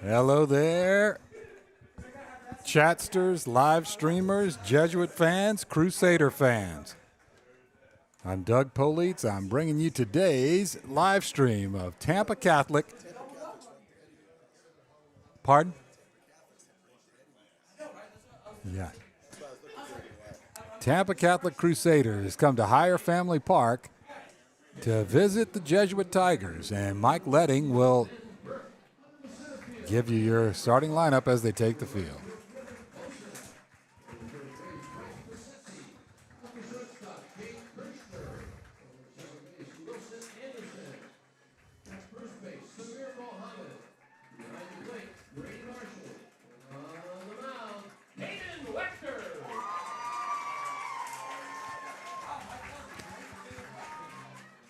Hello there, chatsters, live streamers, Jesuit fans, Crusader fans. I'm Doug Politz. I'm bringing you today's live stream of Tampa Catholic. Pardon? Yeah. Tampa Catholic Crusaders come to Hyer Family Park to visit the Jesuit Tigers, and Mike Letting will give you your starting lineup as they take the field.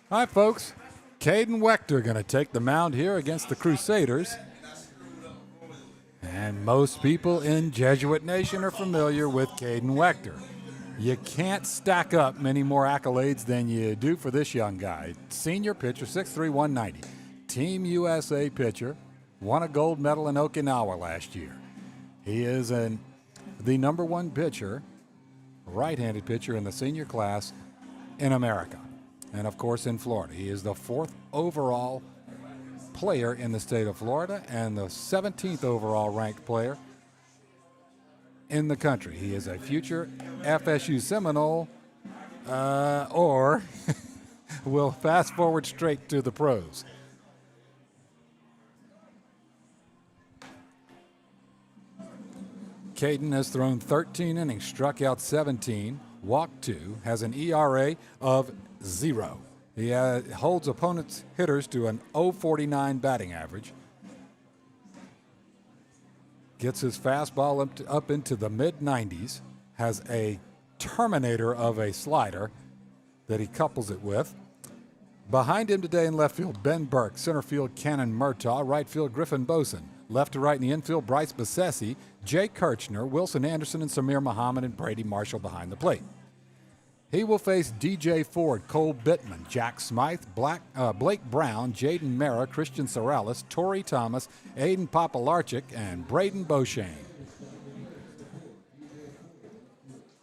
Hi, folks. Caden Wechter going to take the mound here against the Crusaders. And most people in Jesuit Nation are familiar with Caden Wechter. You can't stack up many more accolades than you do for this young guy. Senior pitcher, 6'3", 190. Team USA pitcher. Won a gold medal in Okinawa last year. He is the number one pitcher, right-handed pitcher in the senior class in America. And, of course, in Florida. He is the 4th overall player in the state of Florida and the 17th overall ranked player in the country. He is a future FSU Seminole or will fast forward straight to the pros. Caden has thrown 13 innings, struck out 17, walked 2, has an ERA of 0. He holds opponents' hitters to an .049 batting average. Gets his fastball up into the mid-90s. Has a Terminator of a slider that he couples it with. Behind him today in left field, Ben Burke. Center field, Cannon Murtaugh. Right field, Griffin Boson. Left to right in the infield, Bryce Besessi, Jay Kirchner, Wilson Anderson, and Samir Muhammad, and Brady Marshall behind the plate. He will face DJ Ford, Cole Bittman, Jack Smythe, Blake Brown, Jaden Mara, Christian Sorrellis, Torrey Thomas, Aiden Papalarchik, and Braden Beauchene.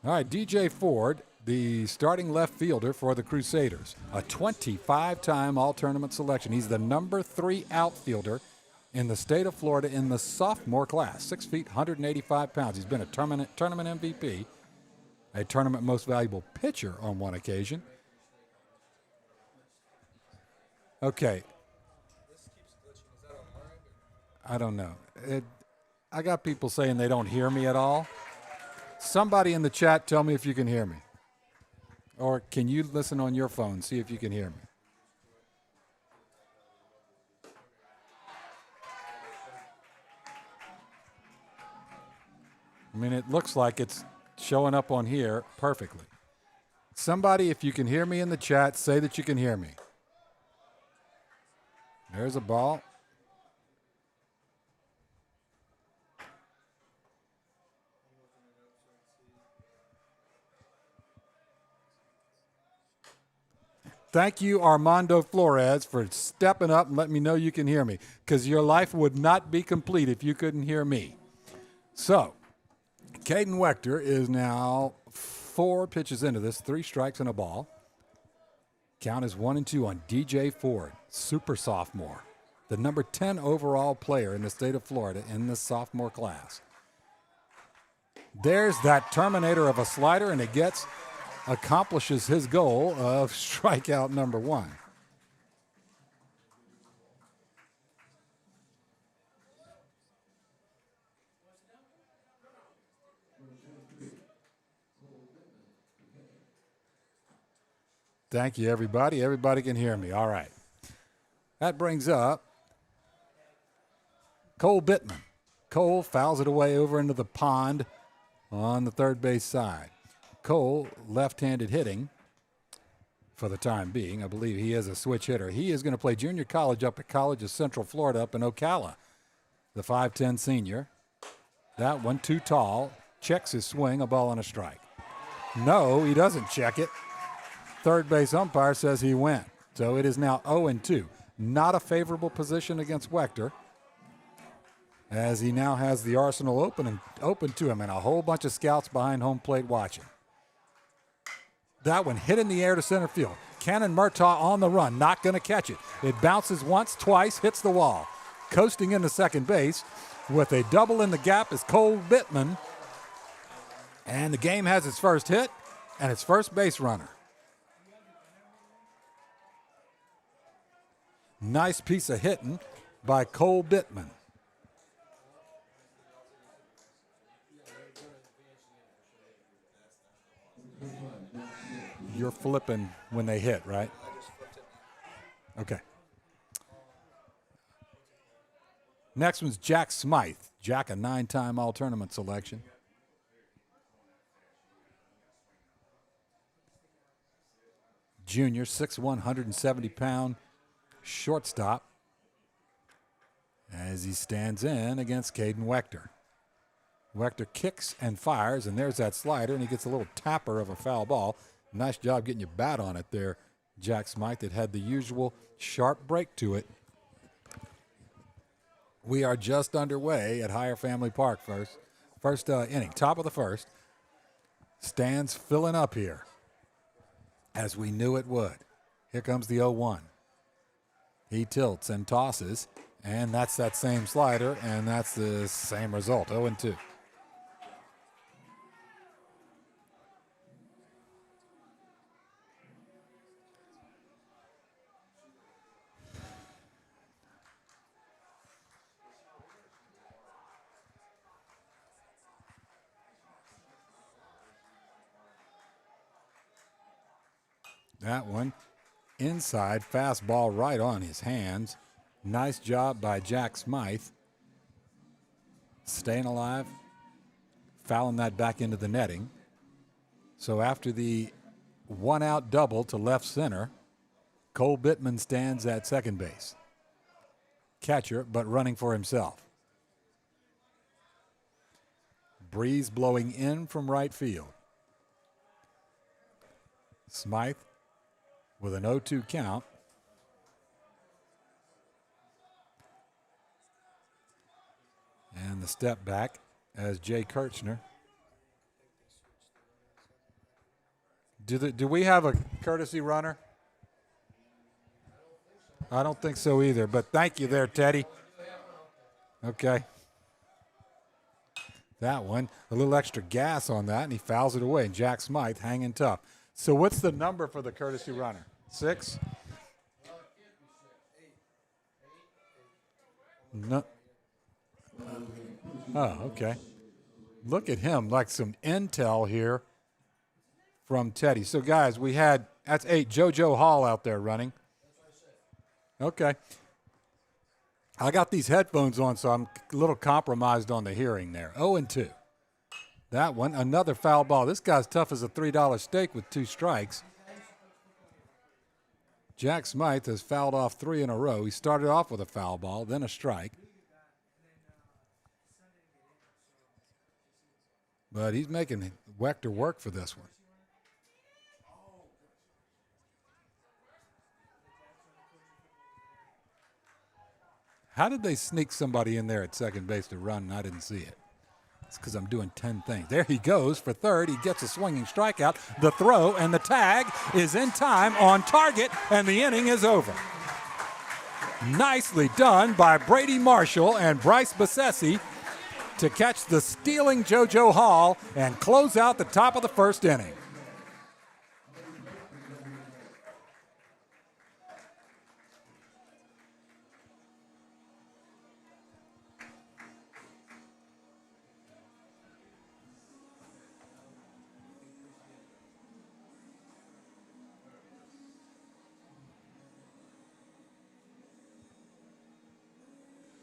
All right, DJ Ford, the starting left fielder for the Crusaders, a 25-time all-tournament selection. He's the number 3 outfielder in the state of Florida in the sophomore class, 6 feet, 185 pounds. He's been a tournament MVP. A tournament most valuable pitcher on one occasion. Okay. I don't know. I got people saying they don't hear me at all. Somebody in the chat tell me if you can hear me. Or can you listen on your phone, see if you can hear me. I mean, it looks like it's showing up on here perfectly. Somebody, if you can hear me in the chat, say that you can hear me. There's a ball. Thank you, Armando Flores, for stepping up and letting me know you can hear me, because your life would not be complete if you couldn't hear me. So, Caden Wechter is now 4 pitches into this, 3 strikes and a ball. Count is 1-2 on DJ Ford, super sophomore, the number 10 overall player in the state of Florida in this sophomore class. There's that Terminator of a slider, and it accomplishes his goal of strikeout number 1. Thank you, everybody. Everybody can hear me. All right. That brings up Cole Bittman. Cole fouls it away over into the pond on the third base side. Cole, left-handed hitting for the time being. I believe he is a switch hitter. He is going to play junior college up at College of Central Florida up in Ocala. The 5'10 senior. That one too tall. Checks his swing, a ball and a strike. No, he doesn't check it. Third base umpire says he went. So it is now 0-2. Not a favorable position against Wechter, as he now has the arsenal open to him and a whole bunch of scouts behind home plate watching. That one hit in the air to center field. Cannon Murtaugh on the run, not going to catch it. It bounces once, twice, hits the wall. Coasting into second base with a double in the gap is Cole Bittman. And the game has its first hit and its first base runner. Nice piece of hitting by Cole Bittman. You're flipping when they hit, right? Okay. Next one's Jack Smythe. Jack, a 9-time All-Tournament selection. Junior, 6'1", 170-pound shortstop, as he stands in against Caden Wechter. Wechter kicks and fires, and there's that slider, and he gets a little tapper of a foul ball. Nice job getting your bat on it there, Jack Smythe. It had the usual sharp break to it. We are just underway at Hyer Family Park. First inning, top of the first. Stands filling up here, as we knew it would. Here comes the 0-1. He tilts and tosses, and that's that same slider, and that's the same result, 0-2. That one inside, fastball right on his hands. Nice job by Jack Smythe. Staying alive, fouling that back into the netting. So after the one-out double to left center, Cole Bittman stands at second base. Catcher, but running for himself. Breeze blowing in from right field. Smythe with an 0-2 count. And the step back as Jay Kirchner. Do we have a courtesy runner? I don't think so either, but thank you there, Teddy. Okay. That one, a little extra gas on that, and he fouls it away. And Jack Smythe hanging tough. So what's the number for the courtesy runner? 6? No. Oh, okay. Look at him, like some intel here from Teddy. So, guys, that's 8. JoJo Hall out there running. Okay. I got these headphones on, so I'm a little compromised on the hearing there. 0-2. That one, another foul ball. This guy's tough as a $3 steak with 2 strikes. Jack Smythe has fouled off 3 in a row. He started off with a foul ball, then a strike. But he's making Wechter work for this one. How did they sneak somebody in there at second base to run and I didn't see it? It's because I'm doing 10 things. There he goes for third. He gets a swinging strikeout. The throw and the tag is in time, on target, and the inning is over. Nicely done by Brady Marshall and Bryce Bassesi to catch the stealing JoJo Hall and close out the top of the first inning.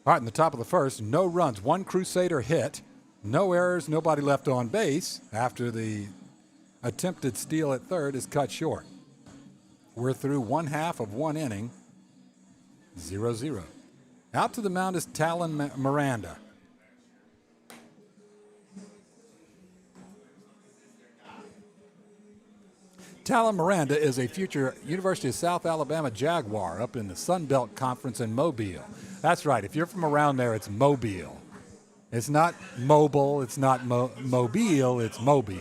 All right, in the top of the first, no runs, 1 Crusader hit, no errors, nobody left on base after the attempted steal at third is cut short. We're through 1/2 of 1 inning, 0-0. Out to the mound is Talon Miranda. Talon Miranda is a future University of South Alabama Jaguar up in the Sun Belt Conference in Mobile. That's right. If you're from around there, it's Mobile. It's not mobile. It's not mobile. It's Mobile.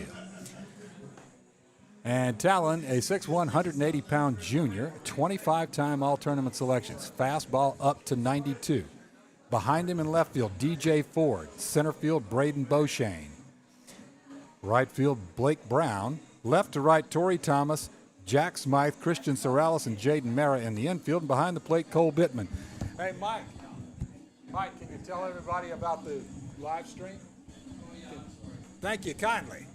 And Talon, a 6'1", 180-pound junior, 25-time all-tournament selections. Fastball up to 92. Behind him in left field, DJ Ford. Center field, Braden Beauchene. Right field, Blake Brown. Left to right, Torrey Thomas, Jack Smythe, Christian Sorrellis, and Jaden Mara in the infield. And behind the plate, Cole Bittman. Hey, Mike. Mike, can you tell everybody about the live stream? Thank you kindly.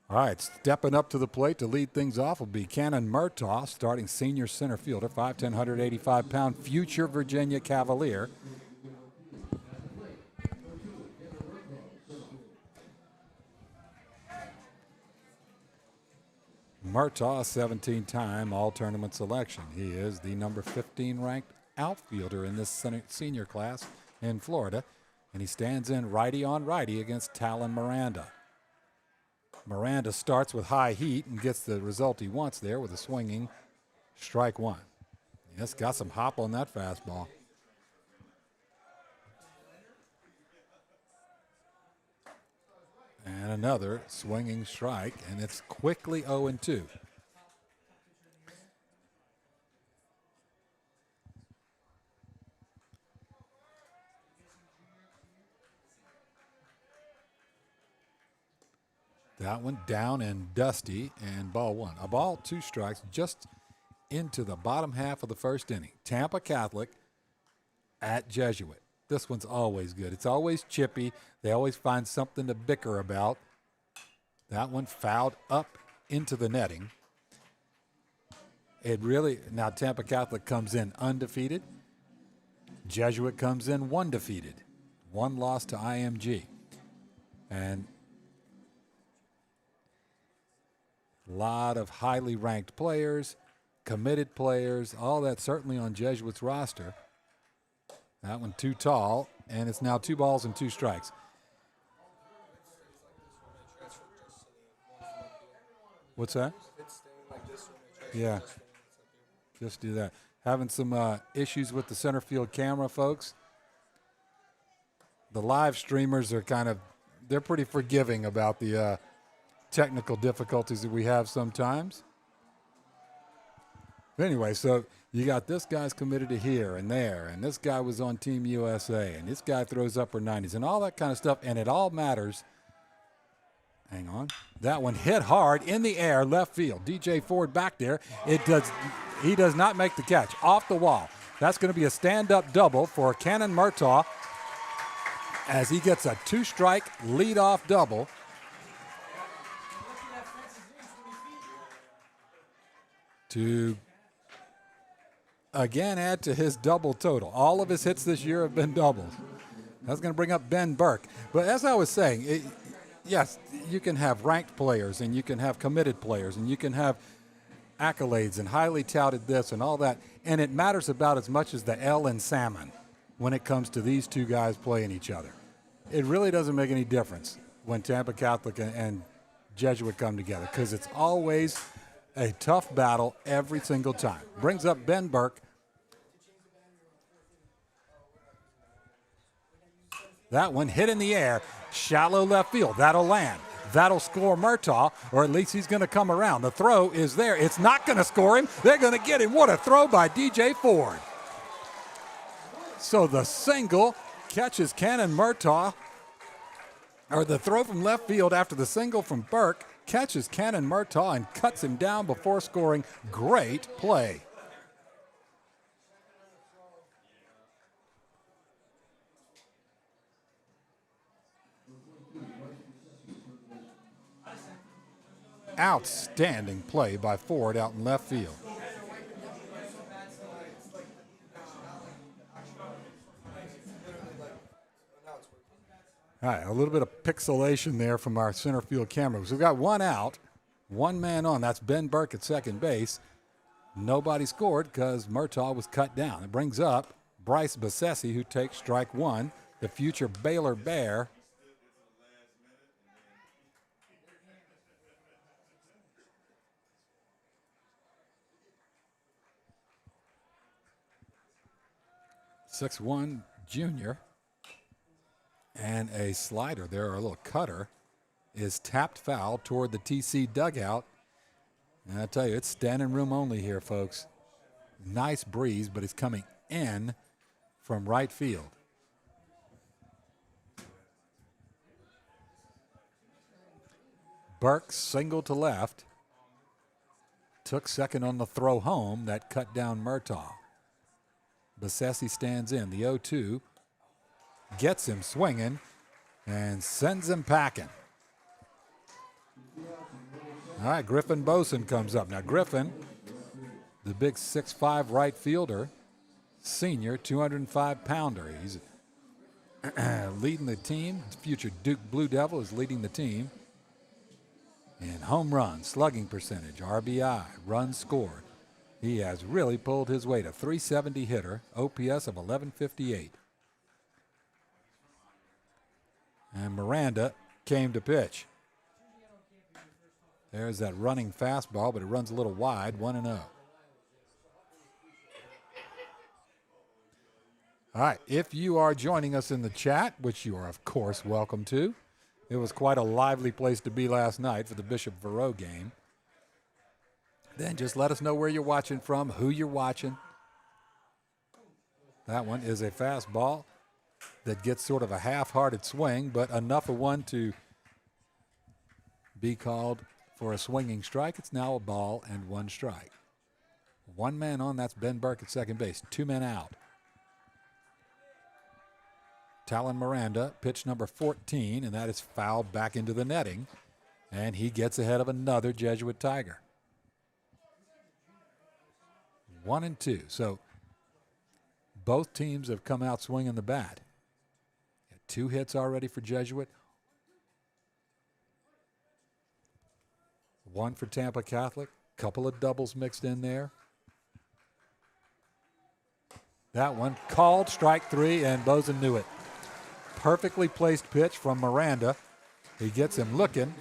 All right, stepping up to the plate to lead things off will be Cannon Murtaugh, starting senior center fielder, 5'10", 185-pound future Virginia Cavalier. Murtaugh, 17-time all-tournament selection. He is the number 15 ranked outfielder in this senior class in Florida, and he stands in righty on righty against Talon Miranda. Miranda starts with high heat and gets the result he wants there with a swinging strike one. Yes, got some hop on that fastball. And another swinging strike, and it's quickly 0-2. That one down and dusty, and ball one. A ball, 2 strikes, just into the bottom half of the first inning. Tampa Catholic at Jesuit. This one's always good. It's always chippy. They always find something to bicker about. That one fouled up into the netting. Now Tampa Catholic comes in undefeated. Jesuit comes in 1 defeated. 1 loss to IMG. And a lot of highly ranked players, committed players, all that certainly on Jesuit's roster. That one too tall, and it's now 2 balls and 2 strikes. What's that? Yeah, just do that. Having some issues with the center field camera, folks. The live streamers are they're pretty forgiving about the technical difficulties that we have sometimes. But anyway, so you got this guy's committed to here and there, and this guy was on Team USA, and this guy throws upper 90s, and all that kind of stuff, and it all matters. Hang on. That one hit hard in the air, left field. DJ Ford back there. He does not make the catch. Off the wall. That's going to be a stand-up double for Cannon Murtaugh as he gets a 2-strike leadoff double. To again add to his double total. All of his hits this year have been doubles. That's going to bring up Ben Burke. But as I was saying, yes, you can have ranked players and you can have committed players and you can have accolades and highly touted this and all that, and it matters about as much as the L in salmon when it comes to these 2 guys playing each other. It really doesn't make any difference when Tampa Catholic and Jesuit come together, because it's always a tough battle every single time. Brings up Ben Burke. That one hit in the air, shallow left field. That'll land. That'll score Murtaugh, or at least he's going to come around. The throw is there. It's not going to score him. They're going to get him. What a throw by DJ Ford. So the single catches Cannon Murtaugh, or the throw from left field after the single from Burke catches Cannon Murtaugh and cuts him down before scoring. Great play. Outstanding play by Ford out in left field. All right, a little bit of pixelation there from our center field camera. So we've got one out, one man on. That's Ben Burke at second base. Nobody scored because Murtaugh was cut down. It brings up Bryce Bessesi, who takes strike one, the future Baylor Bear. .61 junior. And a slider there, or a little cutter, is tapped foul toward the TC dugout. And I tell you, it's standing room only here, folks. Nice breeze, but it's coming in from right field. Burke single to left. Took second on the throw home. That cut down Murtaugh. Bessesi stands in. The 0-2 gets him swinging and sends him packing. All right, Griffin Boson comes up. Now, Griffin, the big 6'5" right fielder, senior, 205-pounder. He's leading the team. Future Duke Blue Devil is leading the team in home run, slugging percentage, RBI, runs scored. He has really pulled his weight. A .370 hitter, OPS of 1158. And Miranda came to pitch. There's that running fastball, but it runs a little wide, 1-0. All right, if you are joining us in the chat, which you are, of course, welcome to. It was quite a lively place to be last night for the Bishop Verreau game. Then just let us know where you're watching from, who you're watching. That one is a fastball that gets sort of a half-hearted swing, but enough of one to be called for a swinging strike. It's now a ball and one strike. One man on, that's Ben Burke at second base. Two men out. Talon Miranda, pitch number 14, and that is fouled back into the netting. And he gets ahead of another Jesuit Tiger. 1-2. So both teams have come out swinging the bat. Two hits already for Jesuit. One for Tampa Catholic. Couple of doubles mixed in there. That one called, strike three, and Boson knew it. Perfectly placed pitch from Miranda. He gets him looking.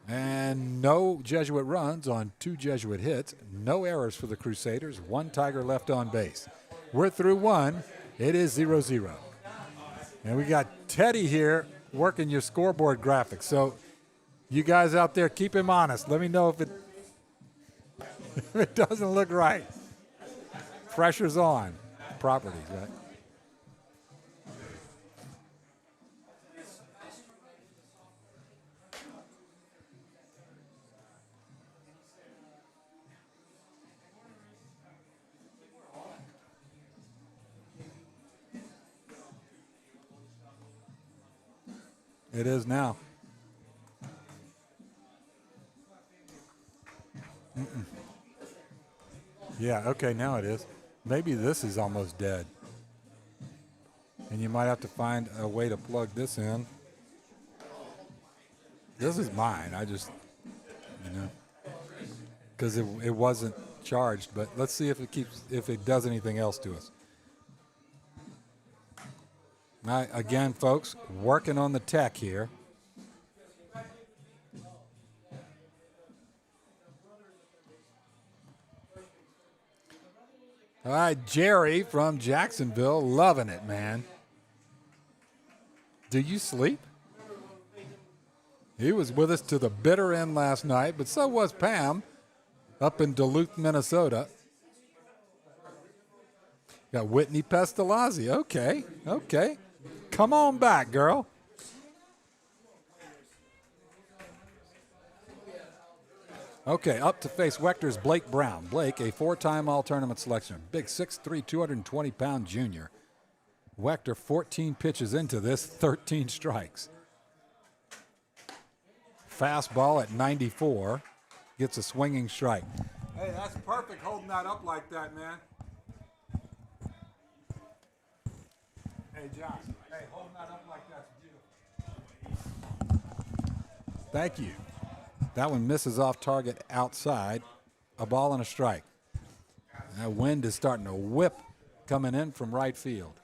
And no Jesuit runs on two Jesuit hits. No errors for the Crusaders. One Tiger left on base. We're through one. It is 0-0. And we got Teddy here working your scoreboard graphics. So you guys out there, keep him honest. Let me know if it doesn't look right. Pressure's on. Properties, right? It is now. Yeah, okay, now it is. Maybe this is almost dead. And you might have to find a way to plug this in. This is mine. I just, because it wasn't charged. But let's see if it does anything else to us. All right, again, folks, working on the tech here. All right, Jerry from Jacksonville, loving it, man. Do you sleep? He was with us to the bitter end last night, but so was Pam up in Duluth, Minnesota. Got Whitney Pestalozzi. Okay. Come on back, girl. Okay, up to face Wechter's Blake Brown. Blake, a four-time all-tournament selection. Big 6'3", 220-pound junior. Wechter, 14 pitches into this, 13 strikes. Fastball at 94. Gets a swinging strike. Hey, that's perfect holding that up like that, man. Hey, John. Hey, hold that up like that's beautiful. Thank you. That one misses off target outside. A ball and a strike. That wind is starting to whip coming in from right field.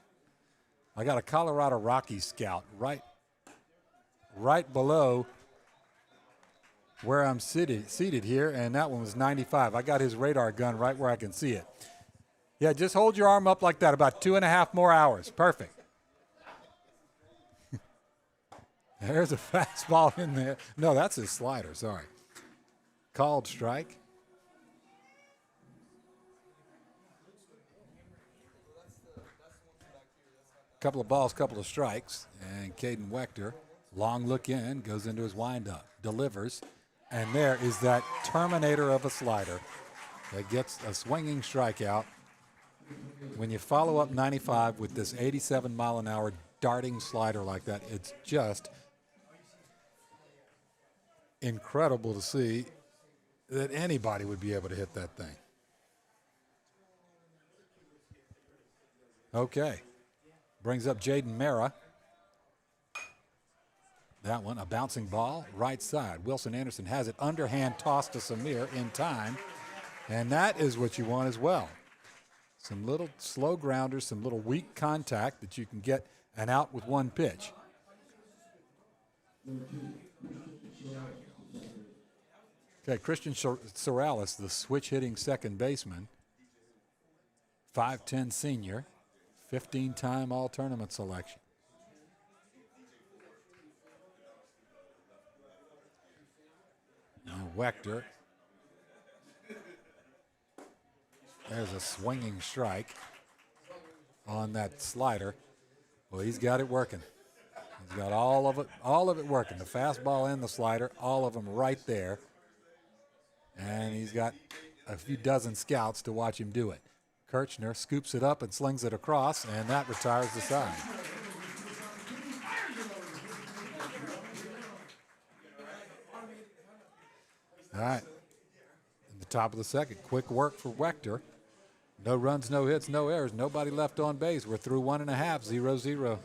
I got a Colorado Rockies scout right below where I'm seated here, and that one was 95. I got his radar gun right where I can see it. Yeah, just hold your arm up like that, about 2.5 more hours. Perfect. There's a fastball in there. No, that's his slider, sorry. Called strike. Couple of balls, couple of strikes, and Caden Wechter, long look in, goes into his windup, delivers, and there is that Terminator of a slider that gets a swinging strikeout. When you follow up 95 with this 87-mile-an-hour darting slider like that, it's just incredible to see that anybody would be able to hit that thing. Okay. Brings up Jaden Mara. That one, a bouncing ball, right side. Wilson Anderson has it, underhand toss to Samir in time. And that is what you want as well. Some little slow grounders, some little weak contact that you can get an out with one pitch. Okay, Christian Sorales, the switch-hitting second baseman, 5'10" senior, 15-time all-tournament selection. Now Wechter. There's a swinging strike on that slider. Well, he's got it working. He's got all of it working. The fastball and the slider, all of them right there. And he's got a few dozen scouts to watch him do it. Kirchner scoops it up and slings it across, and that retires the side. All right. In the top of the second, quick work for Wechter. No runs, no hits, no errors. Nobody left on base. We're through 1.5, 0-0.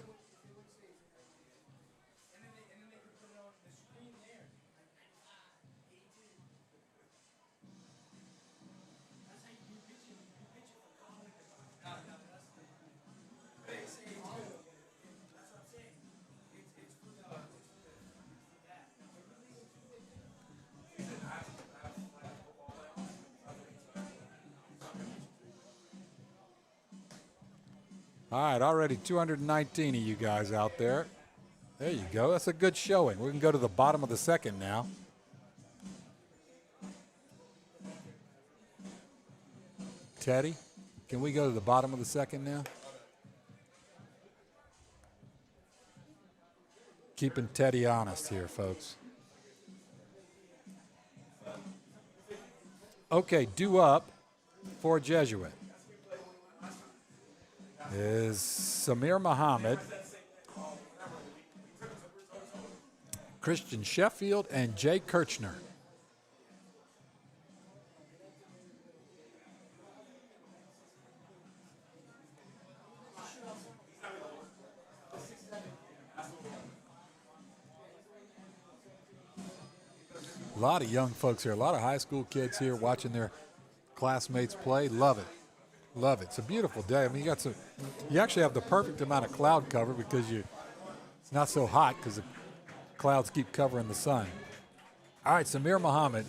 All right, already 219 of you guys out there. There you go. That's a good showing. We can go to the bottom of the second now. Teddy, can we go to the bottom of the second now? Keeping Teddy honest here, folks. Okay, due up for Jesuit is Samir Muhammad, Christian Sheffield, and Jay Kirchner. A lot of young folks here, a lot of high school kids here watching their classmates play. Love it. Love it. It's a beautiful day. I mean, you actually have the perfect amount of cloud cover because it's not so hot because the clouds keep covering the sun. All right, Samir Muhammad,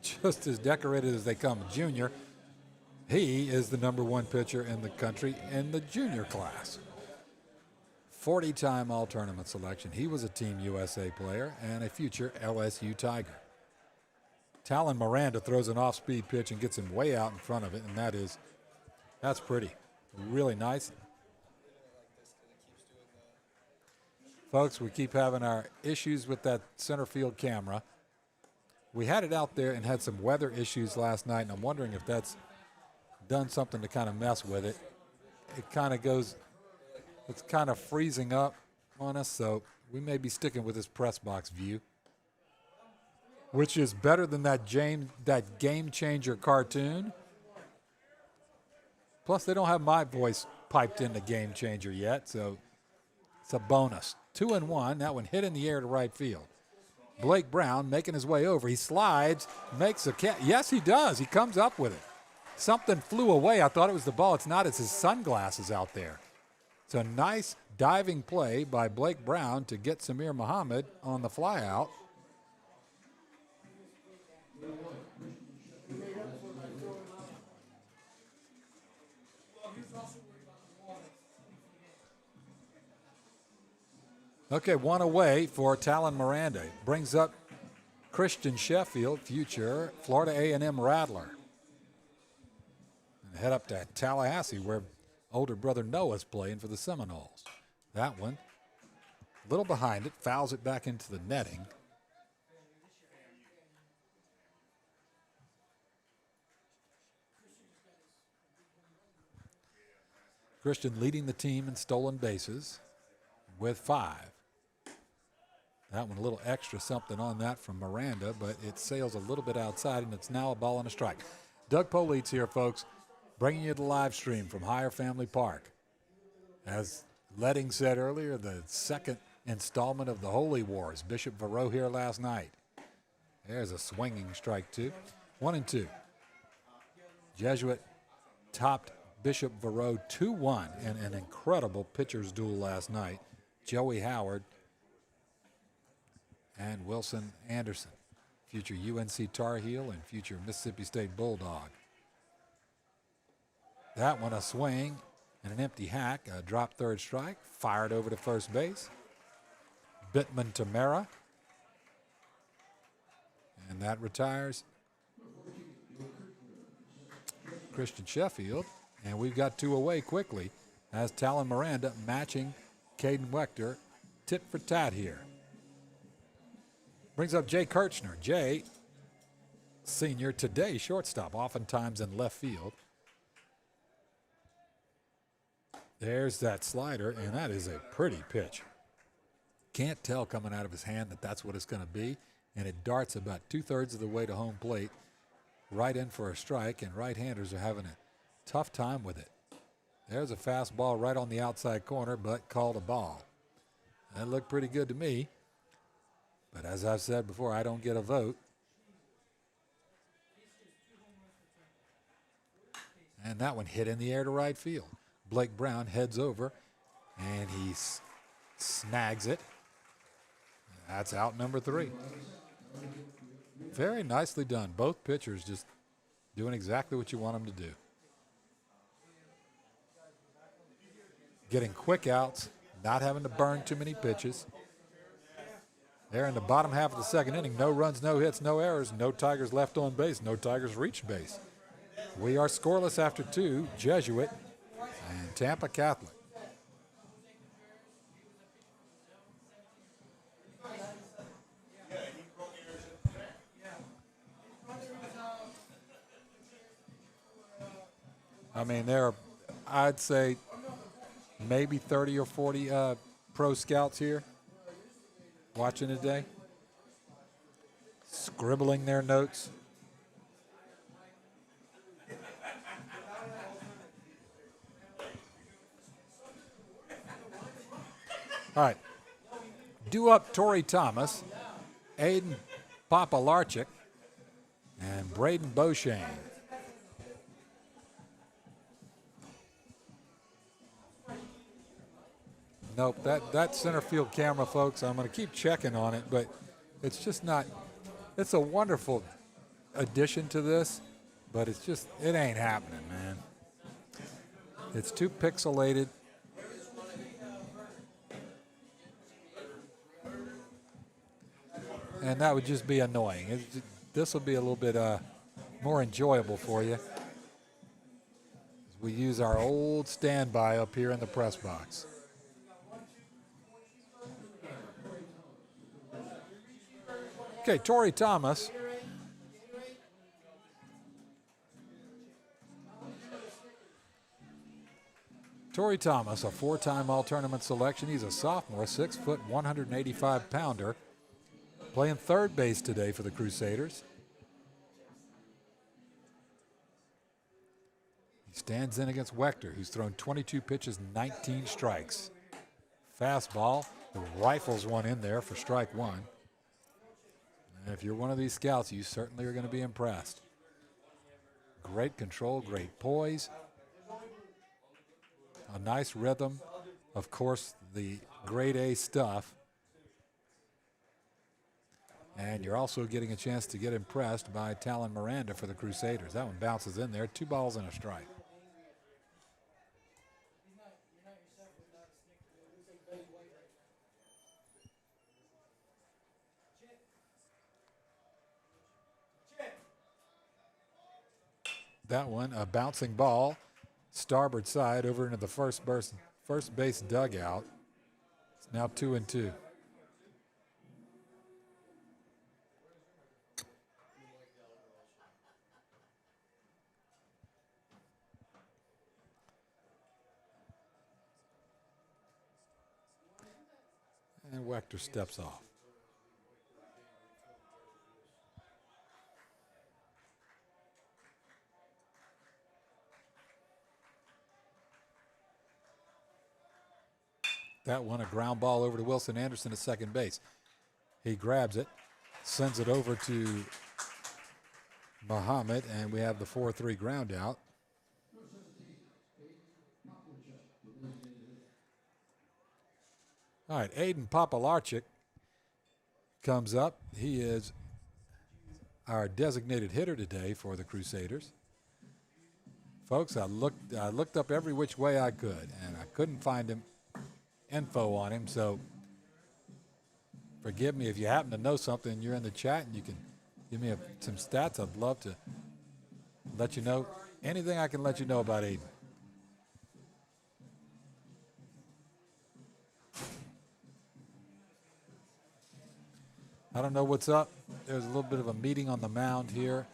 just as decorated as they come, junior. He is the #1 pitcher in the country in the junior class. 40-time all-tournament selection. He was a Team USA player and a future LSU Tiger. Talon Miranda throws an off-speed pitch and gets him way out in front of it, and that's pretty. Really nice. Folks, we keep having our issues with that center field camera. We had it out there and had some weather issues last night, and I'm wondering if that's done something to kind of mess with it. It's kind of freezing up on us, so we may be sticking with this press box view, which is better than that Game Changer cartoon. Plus, they don't have my voice piped in the game changer yet, so it's a bonus. 2-1. That one hit in the air to right field. Blake Brown making his way over. He slides, makes a catch. Yes, he does. He comes up with it. Something flew away. I thought it was the ball. It's not. It's his sunglasses out there. It's a nice diving play by Blake Brown to get Samir Muhammad on the fly out. Okay, one away for Talon Miranda. Brings up Christian Sheffield, future Florida A&M Rattler. And head up to Tallahassee, where older brother Noah's playing for the Seminoles. That one, a little behind it, fouls it back into the netting. Christian leading the team in stolen bases with 5. That one, a little extra something on that from Miranda, but it sails a little bit outside, and it's now a ball and a strike. Doug Polites here, folks, bringing you the live stream from Hyer Family Park. As Letting said earlier, the second installment of the Holy Wars. Bishop Verreau here last night. There's a swinging strike, 2. 1-2. Jesuit topped Bishop Verreau 2-1 in an incredible pitcher's duel last night. Joey Howard and Wilson Anderson, future UNC Tar Heel and future Mississippi State Bulldog. That one, a swing and an empty hack, a drop third strike, fired over to first base. Bittman Tamara, and that retires Christian Sheffield, and we've got 2 away quickly as Talon Miranda matching Caden Wechter, tit for tat here. Brings up Jay Kirchner. Jay, senior, today shortstop, oftentimes in left field. There's that slider, and that is a pretty pitch. Can't tell coming out of his hand that that's what it's going to be, and it darts about 2/3 of the way to home plate, right in for a strike, and right-handers are having a tough time with it. There's a fastball right on the outside corner, but called a ball. That looked pretty good to me. But as I've said before, I don't get a vote. And that one hit in the air to right field. Blake Brown heads over, and he snags it. That's out number 3. Very nicely done. Both pitchers just doing exactly what you want them to do. Getting quick outs, not having to burn too many pitches. There in the bottom half of the second inning, no runs, no hits, no errors, no Tigers left on base, no Tigers reached base. We are scoreless after 2, Jesuit and Tampa Catholic. I mean, there are, I'd say, maybe 30 or 40 pro scouts here watching today, scribbling their notes. All right, due up Torrey Thomas, Aiden Papalarchik, and Braden Beauchene. Nope, that center field camera, folks, I'm going to keep checking on it, but it's just not, it's a wonderful addition to this, but it's just, it ain't happening, man. It's too pixelated. And that would just be annoying. This will be a little bit more enjoyable for you. We use our old standby up here in the press box. Okay, Torrey Thomas. Torrey Thomas, a 4-time all-tournament selection. He's a sophomore, 6 foot, 185-pounder. Playing third base today for the Crusaders. He Stands in against Wechter, who's thrown 22 pitches, 19 strikes. Fastball, the rifles one in there for strike one. And if you're one of these scouts, you certainly are going to be impressed. Great control, great poise. A nice rhythm. Of course, the grade A stuff. And you're also getting a chance to get impressed by Talon Miranda for the Crusaders. That one bounces in there. 2 balls and a strike. That one, a bouncing ball, starboard side over into the first base dugout. It's now 2-2. And Wechter steps off. That one, a ground ball over to Wilson Anderson at second base. He grabs it, sends it over to Muhammad, and we have the 4-3 ground out. All right, Aiden Papalarchik comes up. He is our designated hitter today for the Crusaders. Folks, I looked up every which way I could, and I couldn't find info on him, so forgive me if you happen to know something. You're in the chat and you can give me some stats. I'd love to let you know anything I can let you know about Aiden. I don't know what's up. There's a little bit of a meeting on the mound here.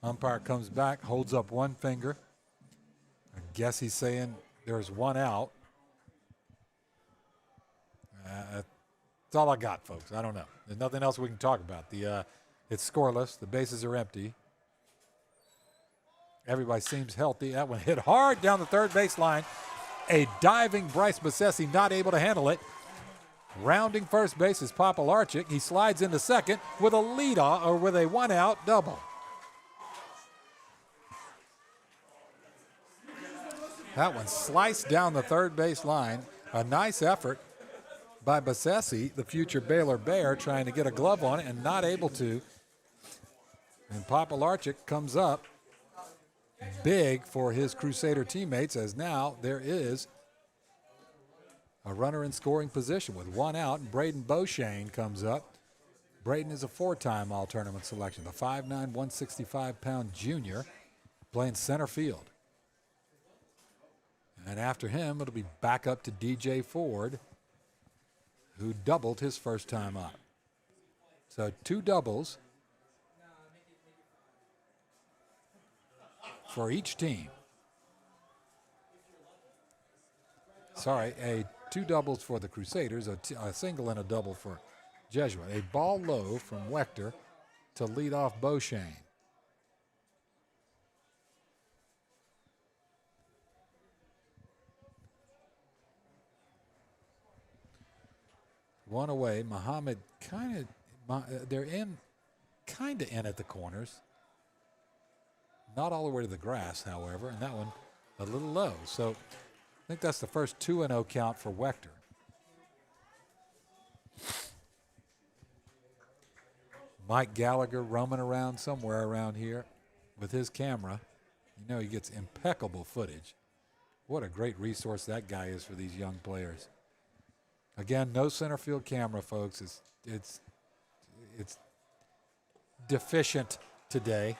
Umpire comes back, holds up one finger. I guess he's saying there's one out. That's all I got, folks. I don't know. There's nothing else we can talk about. It's scoreless. The bases are empty. Everybody seems healthy. That one hit hard down the third baseline. A diving Bryce Bassesi not able to handle it. Rounding first base is Papalarchik. He slides into second with a leadoff or with a one-out double. That one sliced down the third base line. A nice effort by Bassesi, the future Baylor Bear, trying to get a glove on it and not able to. And Papalarchik comes up big for his Crusader teammates, as now there is a runner in scoring position with one out, and Braden Beauchene comes up. Braden is a 4-time All-Tournament selection, the 5'9", 165-pound junior playing center field. And after him, it'll be back up to DJ Ford, who doubled his first time up. So 2 doubles for each team. Sorry, 2 doubles for the Crusaders, a single and a double for Jesuit. A ball low from Wechter to lead off Beauchene. One away. Muhammad they're in at the corners. Not all the way to the grass, however, and that one a little low. So I think that's the first 2-0 count for Wechter. Mike Gallagher roaming around somewhere around here with his camera. You know he gets impeccable footage. What a great resource that guy is for these young players. Again, no center field camera, folks. It's deficient today.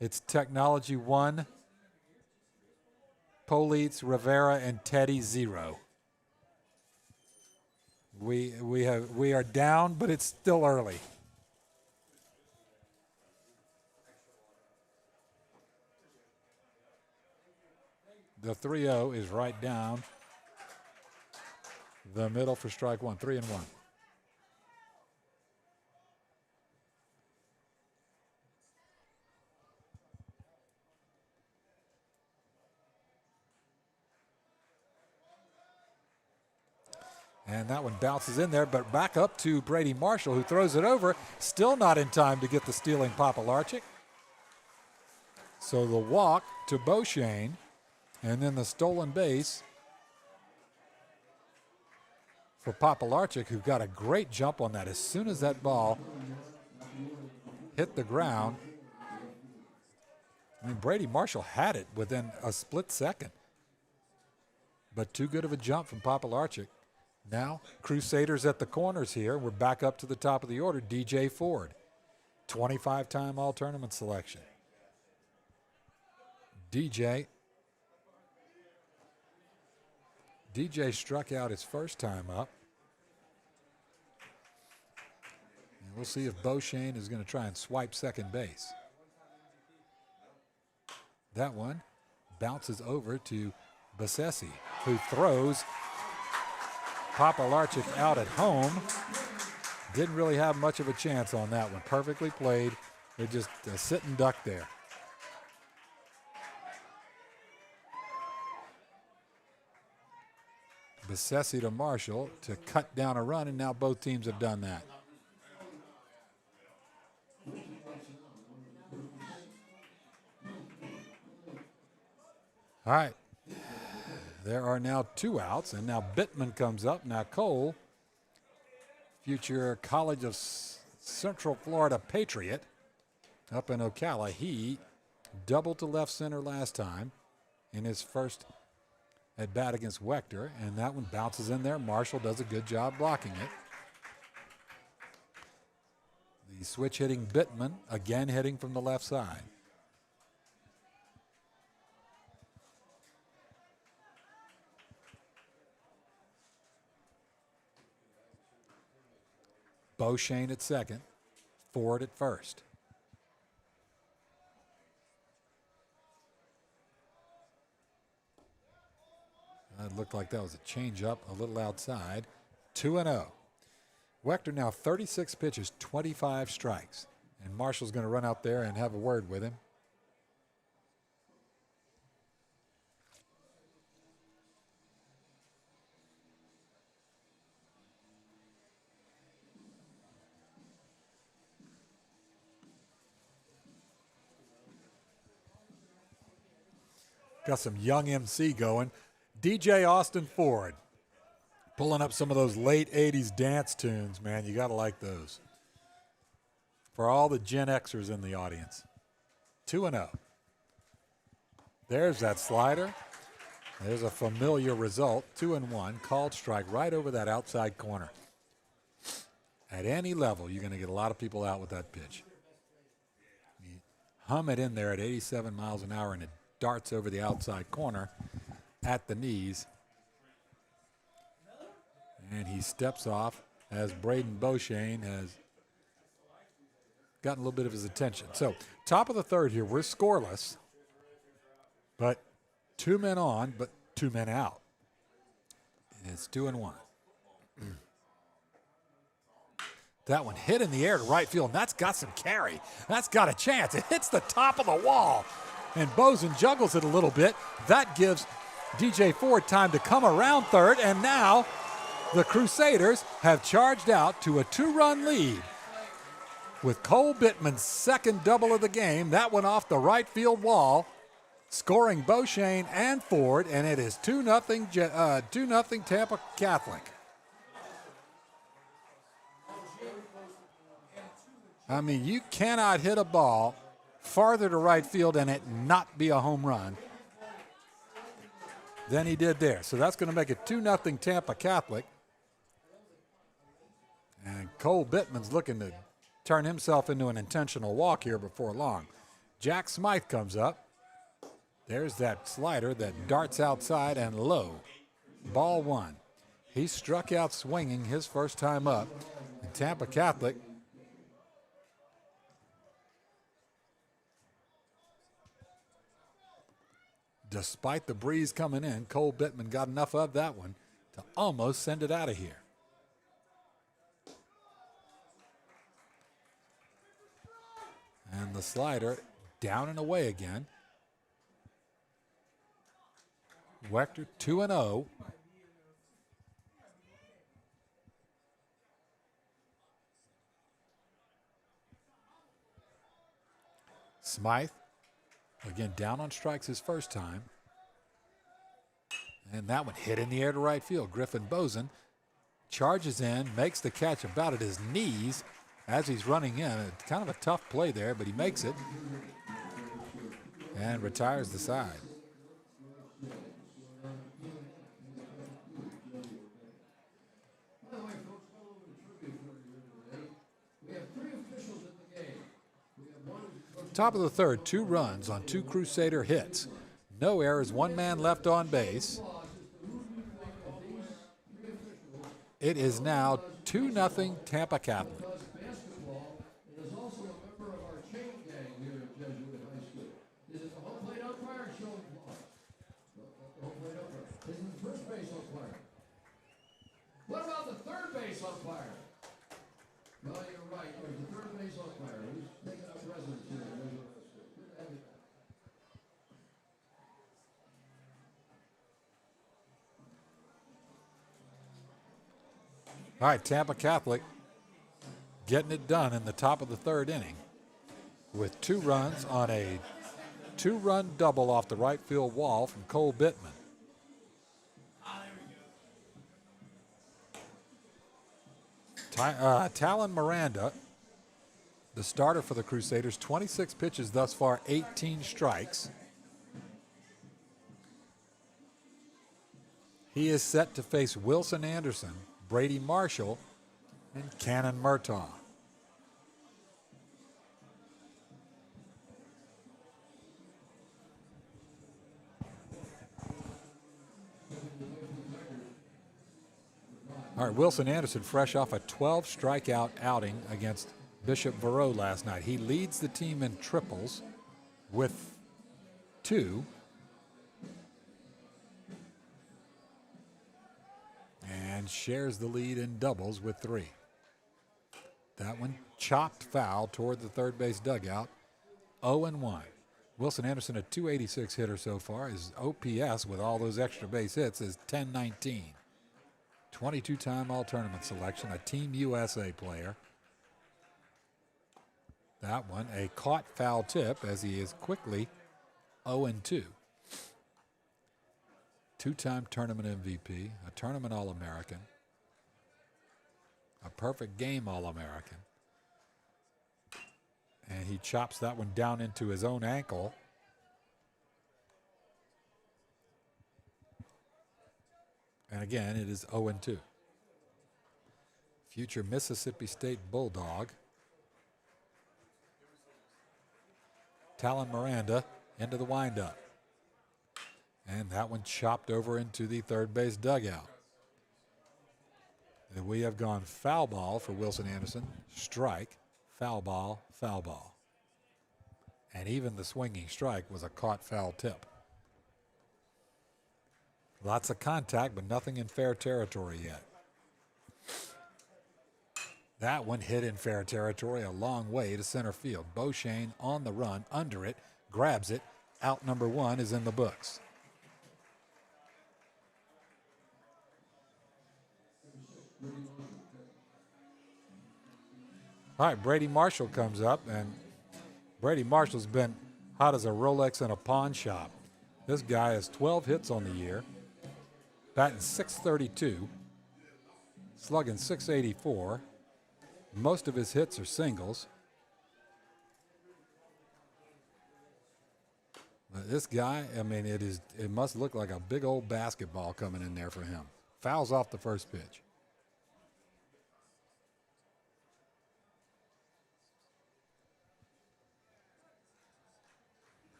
It's Technology 1, Politz, Rivera, and Teddy 0. We are down, but it's still early. The 3-0 is right down the middle for strike one, 3-1. And that one bounces in there, but back up to Brady Marshall, who throws it over. Still not in time to get the stealing Papalarchik. So the walk to Beauchene, and then the stolen base for Papalarchik, who got a great jump on that. As soon as that ball hit the ground, I mean, Brady Marshall had it within a split second. But too good of a jump from Papalarchik. Now, Crusaders at the corners here. We're back up to the top of the order. DJ Ford, 25-time all-tournament selection. DJ struck out his first time up. And we'll see if Beauchene is going to try and swipe second base. That one bounces over to Bassesi, who throws Papalarchik out at home. Didn't really have much of a chance on that one. Perfectly played. They just sit and duck there. Bassesi to Marshall to cut down a run, and now both teams have done that. All right. There are now 2 outs, and now Bittman comes up. Now Cole, future College of Central Florida Patriot up in Ocala. He doubled to left center last time in his first at bat against Wechter, and that one bounces in there. Marshall does a good job blocking it. The switch hitting Bittman, again hitting from the left side. Beauchene at second, Ford at first. It looked like that was a changeup, a little outside. 2-0. Wechter now 36 pitches, 25 strikes. And Marshall's going to run out there and have a word with him. Got some young MC going. DJ Austin Ford pulling up some of those late 80s dance tunes, man. You got to like those. For all the Gen Xers in the audience. 2-0. There's that slider. There's a familiar result. 2-1. Called strike right over that outside corner. At any level, you're going to get a lot of people out with that pitch. You hum it in there at 87 miles an hour, and it darts over the outside corner at the knees. And he steps off as Braden Beauchene has gotten a little bit of his attention. So, top of the third here, we're scoreless, but 2 men on, but 2 men out. It's 2-1. That one hit in the air to right field, and that's got some carry. That's got a chance. It hits the top of the wall. And Bozen juggles it a little bit. That gives DJ Ford time to come around third, and now the Crusaders have charged out to a 2-run lead with Cole Bittman's second double of the game. That one off the right field wall, scoring Beauchene and Ford, and it is 2-0 Tampa Catholic. I mean, you cannot hit a ball farther to right field and it not be a home run than he did there. So that's going to make it 2-0 Tampa Catholic. And Cole Bittman's looking to turn himself into an intentional walk here before long. Jack Smythe comes up. There's that slider that darts outside and low. Ball 1. He struck out swinging his first time up. And Tampa Catholic Despite the breeze coming in, Cole Bittman got enough of that one to almost send it out of here. And the slider down and away again. Wechter 2-0. Smythe, again, down on strikes his first time. And that one hit in the air to right field. Griffin Bozen charges in, makes the catch about at his knees as he's running in. It's kind of a tough play there, but he makes it and retires the side. Top of the third, 2 runs on 2 Crusader hits. No errors, 1 man left on base. It is now 2-0 Tampa Catholic. What about the third base umpire? Well, you're right. There's the third base umpire. He's taking up residence here. All right, Tampa Catholic getting it done in the top of the third inning with 2 runs on a 2-run double off the right field wall from Cole Bittman. Talon Miranda, the starter for the Crusaders, 26 pitches thus far, 18 strikes. He is set to face Wilson Anderson, Brady Marshall, and Cannon Murtaugh. All right, Wilson Anderson fresh off a 12-strikeout outing against Bishop Verot last night. He leads the team in triples with 2. And shares the lead in doubles with 3. That one chopped foul toward the third base dugout. 0-1. Wilson Anderson, a .286 hitter so far. His OPS with all those extra base hits is .1019. 22-time All-Tournament selection, a Team USA player. That one, a caught foul tip as he is quickly 0-2. 2-time tournament MVP, a tournament All-American, a perfect game All-American. And he chops that one down into his own ankle. And again, it is 0-2. Future Mississippi State Bulldog. Talon Miranda into the windup. And that one chopped over into the third base dugout. And we have gone foul ball for Wilson Anderson. Strike, foul ball, foul ball. And even the swinging strike was a caught foul tip. Lots of contact, but nothing in fair territory yet. That one hit in fair territory a long way to center field. Beauchene on the run, under it, grabs it. Out number 1 is in the books. All right, Brady Marshall comes up, and Brady Marshall's been hot as a Rolex in a pawn shop. This guy has 12 hits on the year, batting .632, slugging .684. Most of his hits are singles. But this guy, I mean, it must look like a big old basketball coming in there for him. Fouls off the first pitch.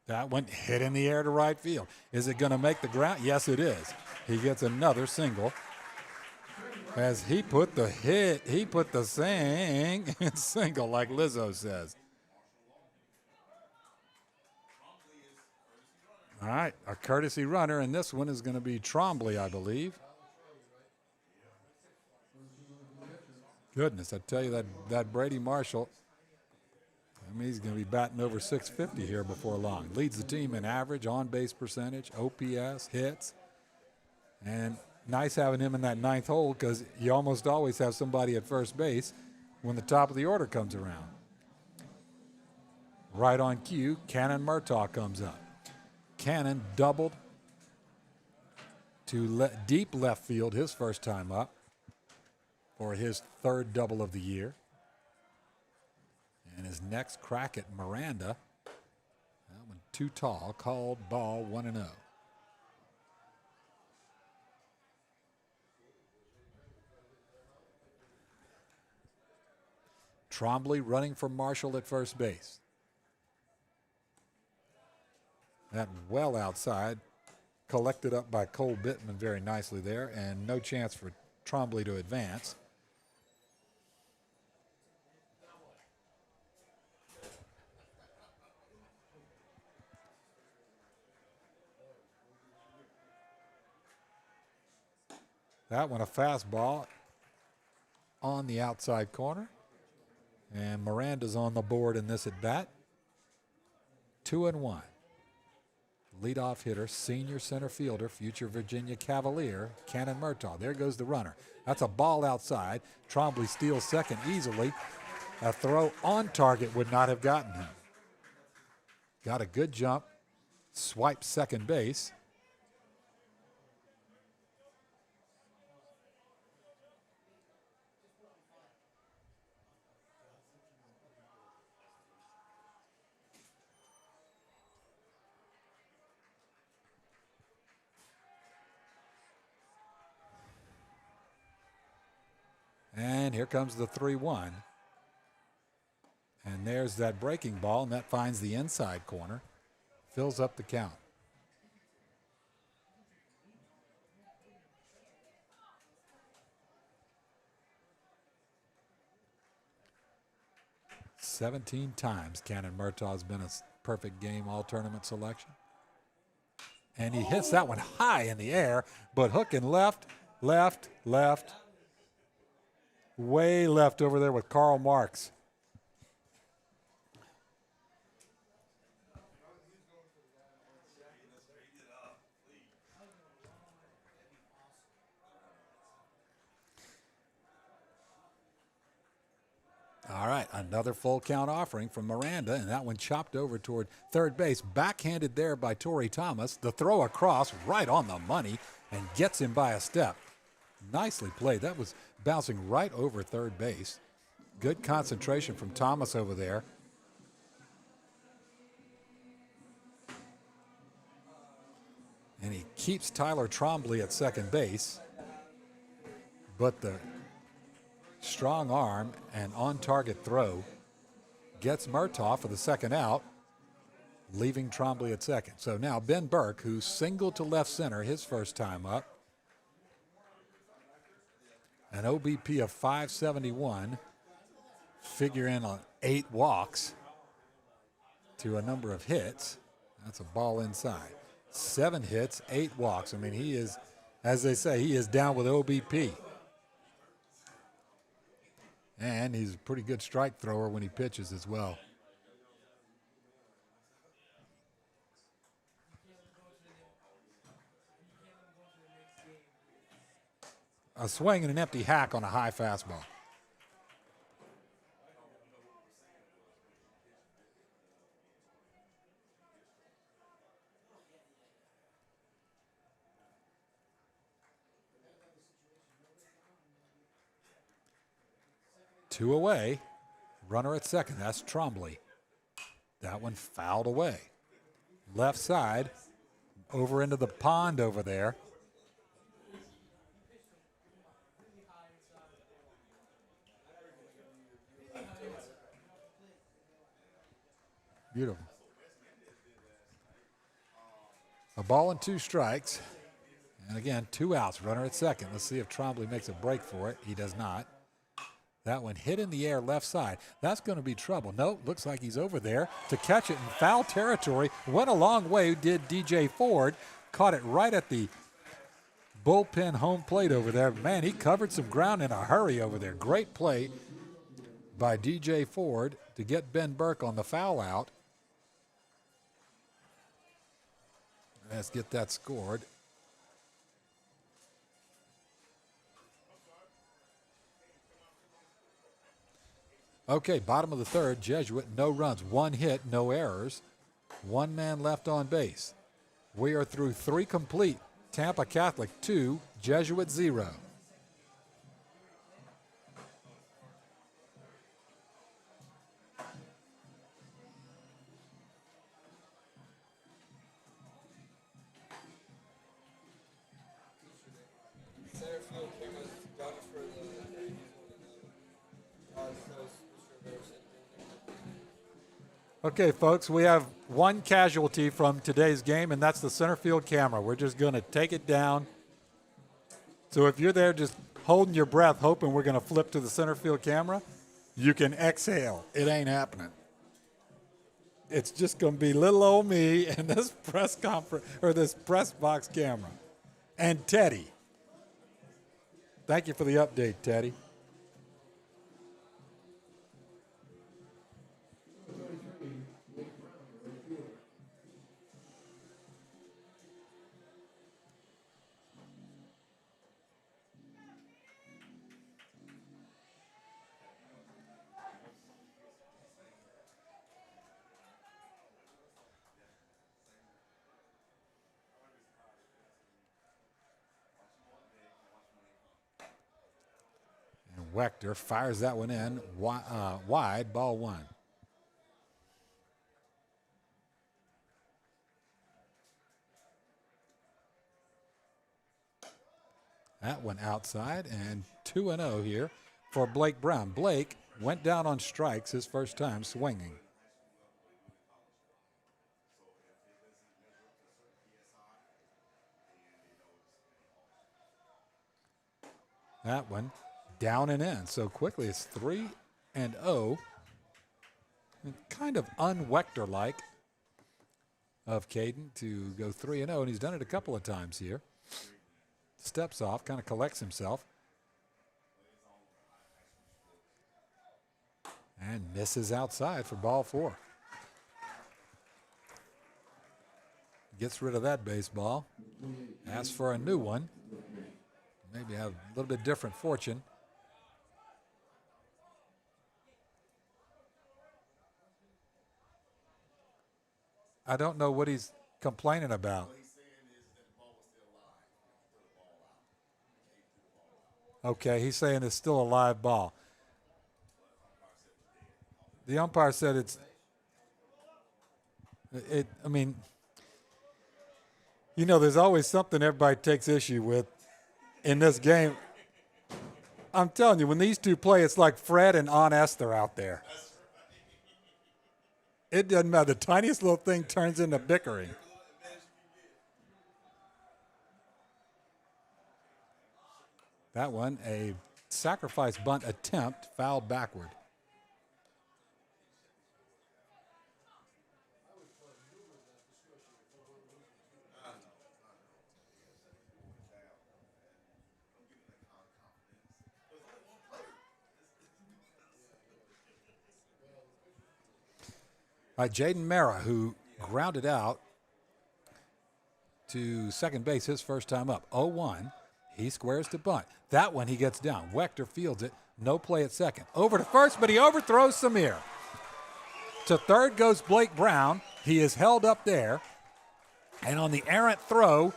That one hit in the air to right field. Is it going to make the ground? Yes, it is. He gets another single. As he put the single, like Lizzo says. All right, a courtesy runner, and this one is going to be Trombley, I believe. Goodness, I tell you that Brady Marshall, I mean, he's going to be batting over 650 here before long. Leads the team in average, on-base percentage, OPS, hits. And nice having him in that ninth hole because you almost always have somebody at first base when the top of the order comes around. Right on cue, Cannon Murtaugh comes up. Cannon doubled to deep left field his first time up for his third double of the year. And his next crack at Miranda, that one too tall, called ball 1-0. Trombley running for Marshall at first base. That well outside, collected up by Cole Bittman very nicely there, and no chance for Trombley to advance. That one a fastball on the outside corner. And Miranda's on the board in this at bat. 2-1. Leadoff hitter, senior center fielder, future Virginia Cavalier, Cannon Murtaugh. There goes the runner. That's a ball outside. Trombley steals second easily. A throw on target would not have gotten him. Got a good jump. Swiped second base. And here comes the 3-1. And there's that breaking ball, and that finds the inside corner. Fills up the count. "17 times Cannon Murtaugh's been a perfect game all-tournament selection. And he hits that one high in the air, but hooking left, left, left. Way left over there with Karl Marx. All right, another full count offering from Miranda, and that one chopped over toward third base. Backhanded there by Torrey Thomas. The throw across right on the money and gets him by a step. Nicely played. That was bouncing right over third base. Good concentration from Thomas over there. And he keeps Tyler Trombley at second base. But the strong arm and on-target throw gets Murtaugh for the second out, leaving Trombley at second. So now Ben Burke, who singled to left center his first time up, an OBP of 571, figure in on 8 walks to a number of hits. That's a ball inside. 7 hits, 8 walks. I mean, he is, as they say, he is down with OBP. And he's a pretty good strike thrower when he pitches as well. A swing and an empty hack on a high fastball. Two away. Runner at second. That's Trombley. That one fouled away. Left side. Over into the pond over there. Beautiful. A ball and 2 strikes. And again, 2 outs. Runner at second. Let's see if Trombley makes a break for it. He does not. That one hit in the air left side. That's going to be trouble. Nope, looks like he's over there to catch it in foul territory. Went a long way, did DJ Ford. Caught it right at the bullpen home plate over there. Man, he covered some ground in a hurry over there. Great play by DJ Ford to get Ben Burke on the foul out. Let's get that scored. Okay, bottom of the third, Jesuit, no runs, 1 hit, no errors, 1 man left on base. We are through 3 complete. Tampa Catholic 2, Jesuit 0. Okay, folks, we have 1 casualty from today's game, and that's the center field camera. We're just going to take it down. So if you're there just holding your breath, hoping we're going to flip to the center field camera, you can exhale. It ain't happening. It's just going to be little old me and this press conference or this press box camera. And Teddy. Thank you for the update, Teddy. Wechter fires that one in wide, ball 1. That one outside, and 2-0 here for Blake Brown. Blake went down on strikes his first time swinging. That one down and in. So quickly it's 3-0. Kind of un-Wechter-like of Caden to go 3-0, and he's done it a couple of times here. Steps off, kind of collects himself. And misses outside for ball 4. Gets rid of that baseball. Asks for a new one. Maybe have a little bit different fortune. I don't know what he's complaining about. Okay, he's saying it's still a live ball. The umpire said I mean, you know, there's always something everybody takes issue with in this game. I'm telling you, when these two play, it's like Fred and Aunt Esther out there. It doesn't matter. The tiniest little thing turns into bickering. That one, a sacrifice bunt attempt, foul backward. By Jaden Mara, who grounded out to second base his first time up. 0-1. He squares to bunt. That one he gets down. Wechter fields it. No play at second. Over to first, but he overthrows Samir. To third goes Blake Brown. He is held up there. And on the errant throw,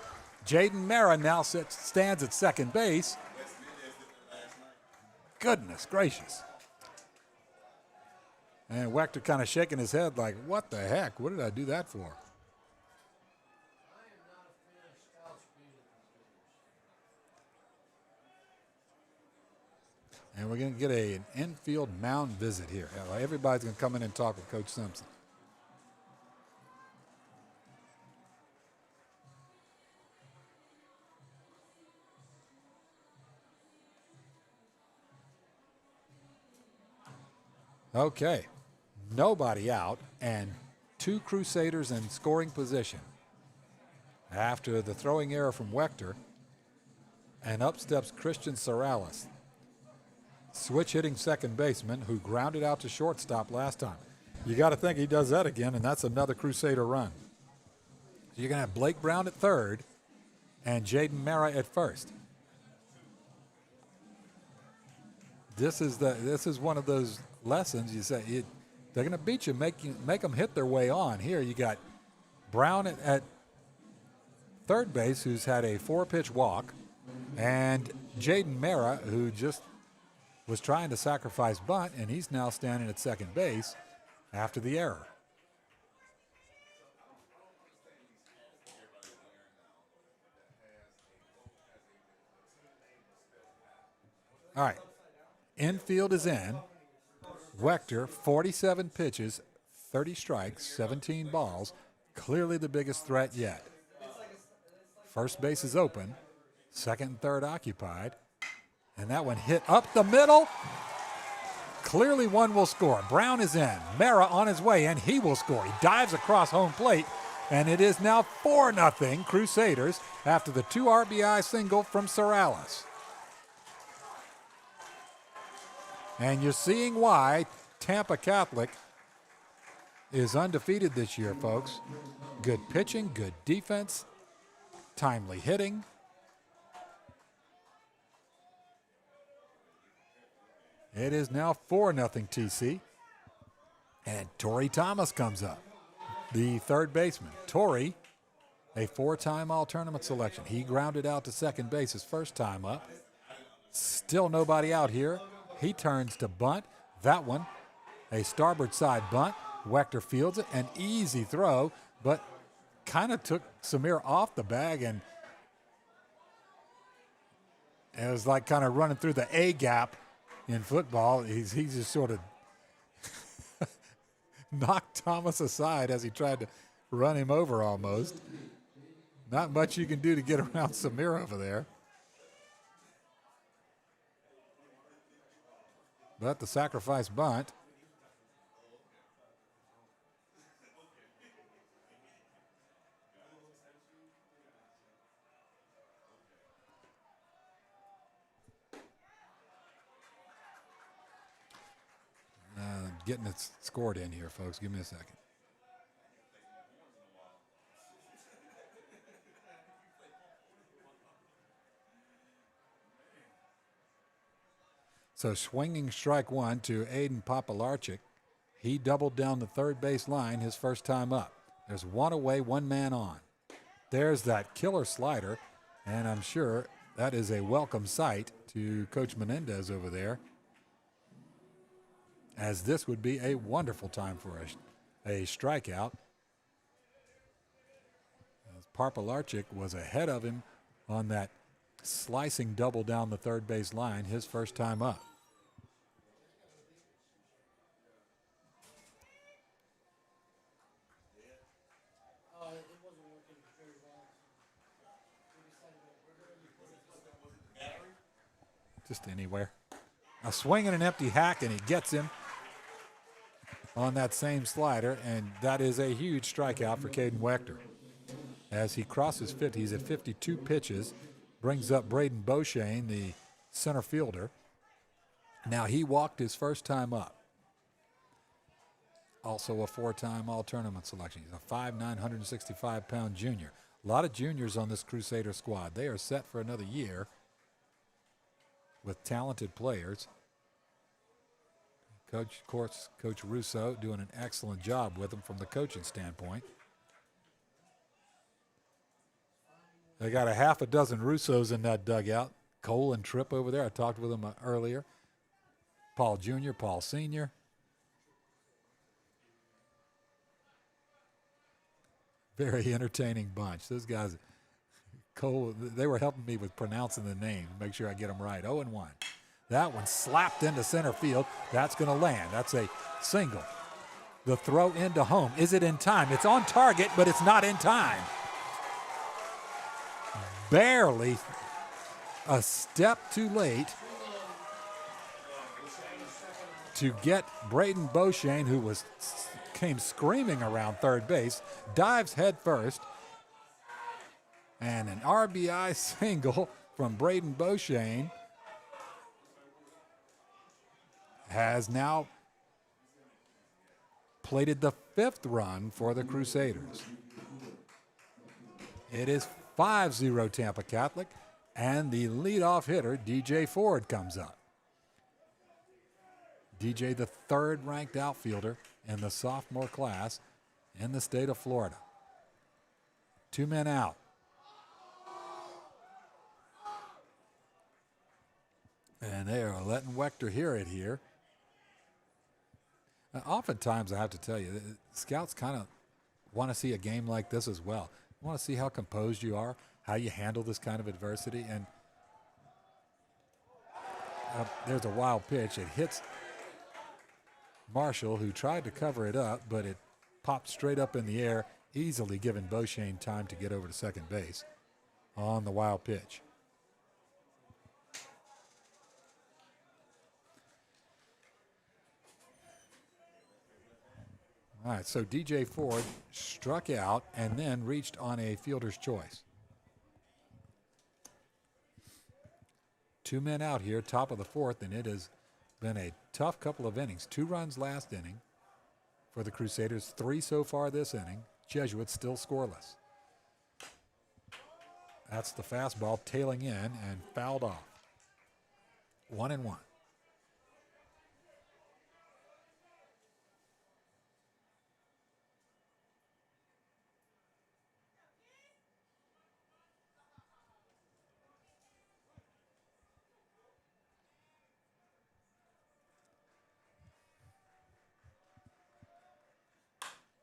Jaden Mara now stands at second base. Goodness gracious. And Wechter kind of shaking his head like, what the heck? What did I do that for? And we're going to get an infield mound visit here. Everybody's going to come in and talk with Coach Simpson. Okay, nobody out and 2 Crusaders in scoring position. After the throwing error from Wechter, and up steps Christian Sorales, switch hitting second baseman who grounded out to shortstop last time. You got to think he does that again, and that's another Crusader run. So you're going to have Blake Brown at third and Jaden Mara at first. This is one of those lessons you say they're going to beat you, make them hit their way on. Here you got Brown at third base, who's had a 4-pitch walk, and Jaden Mara, who just was trying to sacrifice bunt, and he's now standing at second base after the error. All right, infield is in. Wechter, 47 pitches, 30 strikes, 17 balls, clearly the biggest threat yet. First base is open, second and third occupied, and that one hit up the middle. Clearly one will score. Brown is in, Mara on his way, and he will score. He dives across home plate, and it is now 4-0 Crusaders after the 2 RBI single from Sorales. And you're seeing why Tampa Catholic is undefeated this year, folks. Good pitching, good defense, timely hitting. It is now 4-0 TC. And Torrey Thomas comes up, the third baseman. Torrey, a 4-time all-tournament selection. He grounded out to second base his first time up. Still nobody out here. He turns to bunt. That one, a starboard side bunt. Wechter fields it. An easy throw, but kind of took Samir off the bag, and it was like kind of running through the A gap in football. He's just sort of knocked Thomas aside as he tried to run him over almost. Not much you can do to get around Samir over there. But the sacrifice bunt. Getting it scored in here, folks. Give me a second. So swinging strike one to Aiden Popolarczyk. He doubled down the third base line his first time up. There's one away, one man on. There's that killer slider, and I'm sure that is a welcome sight to Coach Menendez over there, as this would be a wonderful time for a strikeout. As Popolarczyk was ahead of him on that slicing double down the third base line his first time up. Just anywhere. A swing and an empty hack, and he gets him on that same slider, and that is a huge strikeout for Caden Wechter. As he crosses 50, he's at 52 pitches, brings up Braden Beauchene, the center fielder. Now, he walked his first time up. Also a 4-time all-tournament selection. He's a 5'9", 165-pound junior. A lot of juniors on this Crusader squad. They are set for another year with talented players. Coach Russo doing an excellent job with them from the coaching standpoint. They got a half a dozen Russos in that dugout. Cole and Tripp over there. I talked with them earlier. Paul Jr., Paul Sr. Very entertaining bunch. Those guys, Cole, they were helping me with pronouncing the name. Make sure I get them right. 0-1. That one slapped into center field. That's going to land. That's a single. The throw into home. Is it in time? It's on target, but it's not in time. Barely a step too late to get Braden Beauchene, who came screaming around third base, dives head first, and an RBI single from Braden Beauchene has now plated the 5th run for the Crusaders. It is 5-0 Tampa Catholic, and the leadoff hitter, DJ Ford, comes up. DJ, the 3rd ranked outfielder in the sophomore class in the state of Florida. 2 men out. And they are letting Wechter hear it here. Oftentimes, I have to tell you, scouts kind of want to see a game like this as well. Want to see how composed you are, how you handle this kind of adversity. And there's a wild pitch. It hits Marshall, who tried to cover it up, but it popped straight up in the air, easily giving Beauchene time to get over to second base on the wild pitch. All right, so DJ Ford struck out and then reached on a fielder's choice. 2 men out here, top of the 4th, and it has been a tough couple of innings. 2 runs last inning for the Crusaders, 3 so far this inning. Jesuit still scoreless. That's the fastball tailing in and fouled off. 1-1.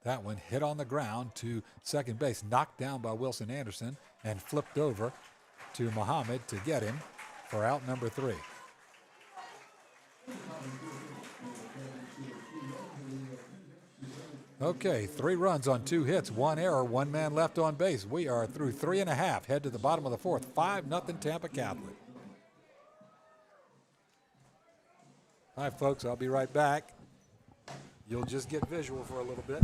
That one hit on the ground to second base, knocked down by Wilson Anderson, and flipped over to Muhammad to get him for out number 3. Okay, 3 runs on 2 hits, 1 error, 1 man left on base. We are through 3.5. Head to the bottom of the 4th. 5-0 Tampa Catholic. All right, folks, I'll be right back. You'll just get visual for a little bit.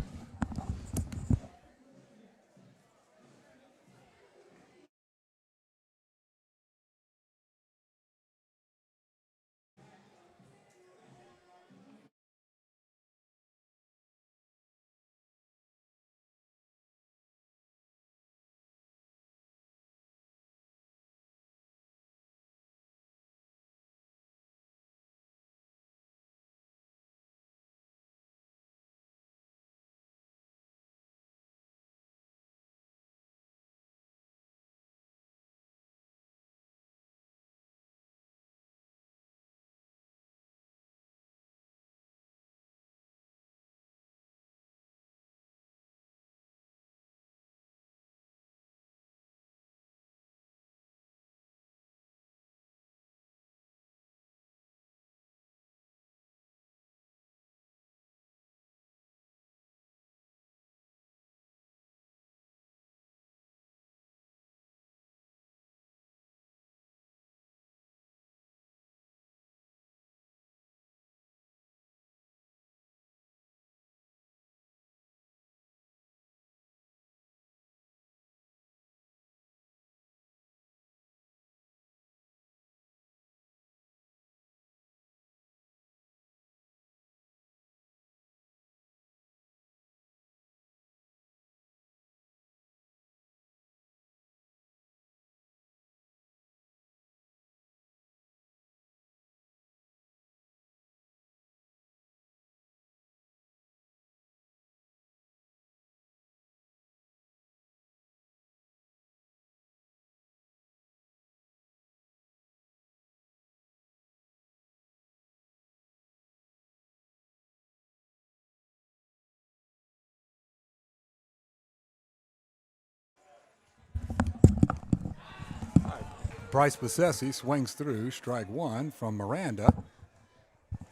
Bryce Besessi swings through strike 1 from Miranda.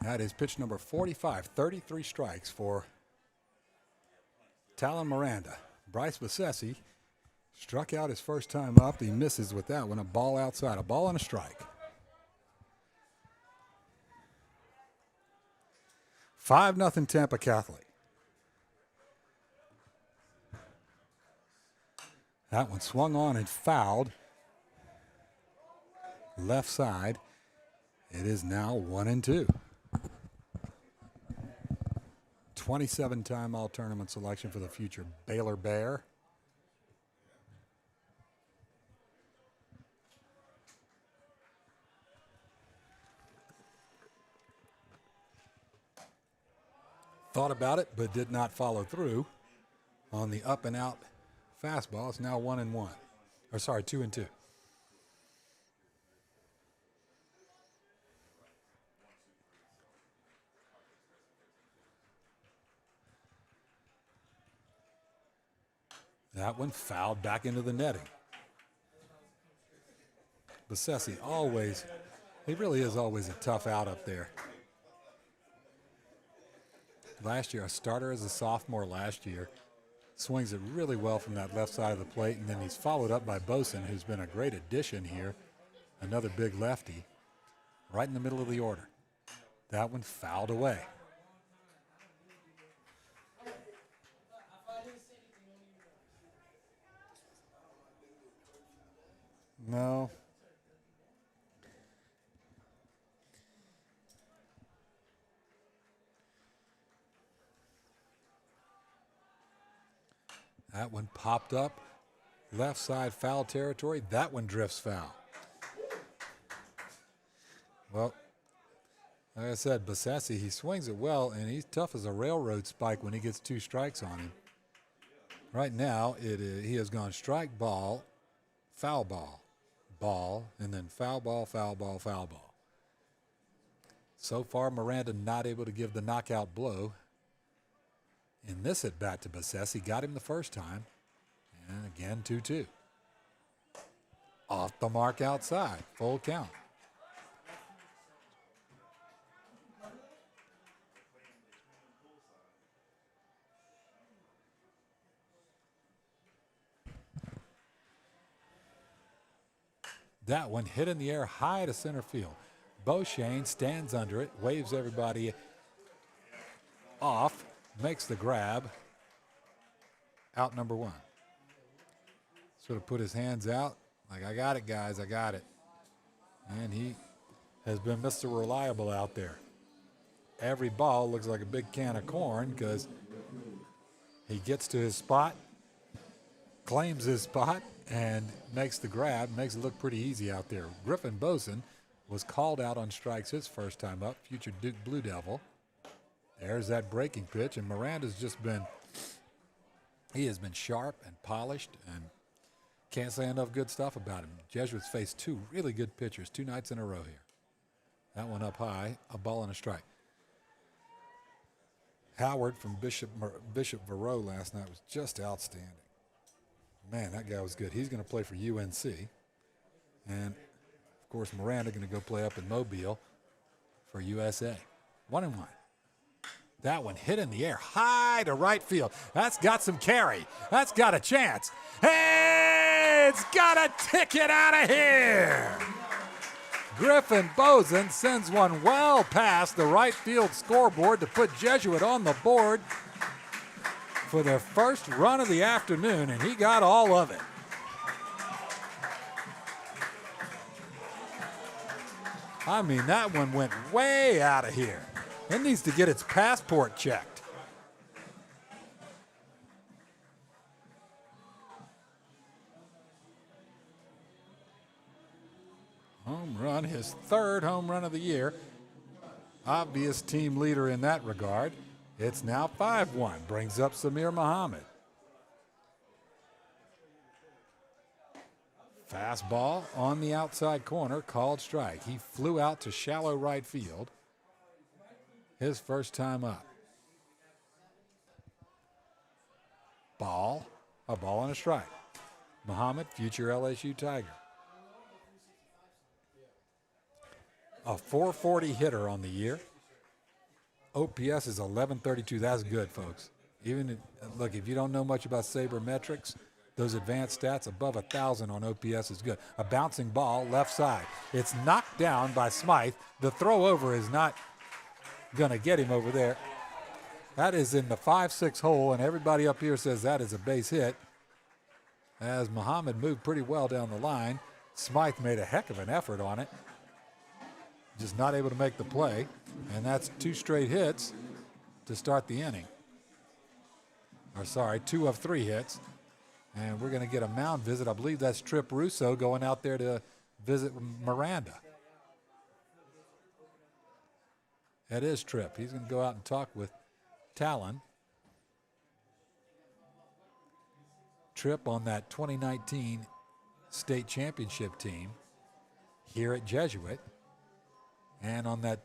That is pitch number 45, 33 strikes for Talon Miranda. Bryce Besessi struck out his first time up. He misses with that one, a ball outside, a ball and a strike. 5-0 Tampa Catholic. That one swung on and fouled. Left side. It is now 1-2. 27-time all-tournament selection for the future Baylor Bear. Thought about it, but did not follow through on the up and out fastball. It's now 1-1. Or sorry, 2-2. That one fouled back into the netting. Besessi always, he really is always a tough out up there. Last year, a starter as a sophomore last year, swings it really well from that left side of the plate, and then he's followed up by Boson, who's been a great addition here, another big lefty, right in the middle of the order. That one fouled away. No. That one popped up, left side foul territory. That one drifts foul. Well, like I said, Besessi, he swings it well, and he's tough as a railroad spike when he gets 2 strikes on him. Right now, he has gone strike, ball, foul ball, ball, and then foul ball, foul ball, foul ball. So far, Miranda not able to give the knockout blow. In this at-bat to Besessi, got him the first time. And again, 2-2. Off the mark outside, full count. That one hit in the air high to center field. Beauchene stands under it, waves everybody off, makes the grab. Out number 1. Sort of put his hands out like, I got it, guys, I got it. And he has been Mr. Reliable out there. Every ball looks like a big can of corn because he gets to his spot, claims his spot, and makes the grab, makes it look pretty easy out there. Griffin Boson was called out on strikes his first time up, future Duke Blue Devil. There's that breaking pitch, and Miranda's just been, he has been sharp and polished, and can't say enough good stuff about him. Jesuits faced 2 really good pitchers 2 nights in a row here. That one up high, a ball and a strike. Howard from Bishop Verot last night was just outstanding. Man, that guy was good. He's going to play for UNC. And, of course, Miranda going to go play up in Mobile for USA. 1-1. That one hit in the air, high to right field. That's got some carry. That's got a chance. Hey, it's got a ticket out of here. Griffin Boson sends one well past the right field scoreboard to put Jesuit on the board for their first run of the afternoon, and he got all of it. I mean, that one went way out of here. It needs to get its passport checked. Home run, his 3rd home run of the year. Obvious team leader in that regard. It's now 5-1, brings up Samir Muhammad. Fastball on the outside corner, called strike. He flew out to shallow right field. His first time up. Ball, a ball and a strike. Muhammad, future LSU Tiger. A .440 hitter on the year. OPS is 1132. That's good, folks. Look, if you don't know much about sabermetrics, those advanced stats above 1,000 on OPS is good. A bouncing ball left side. It's knocked down by Smythe. The throw over is not going to get him over there. That is in the 5-6 hole, and everybody up here says that is a base hit. As Muhammad moved pretty well down the line, Smythe made a heck of an effort on it. Just not able to make the play, and that's 2 straight hits to start the inning. Or sorry, 2 of 3 hits. And we're going to get a mound visit. I believe that's Trip Russo going out there to visit Miranda. That is Trip. He's going to go out and talk with Talon. Trip on that 2019 state championship team here at Jesuit, and on that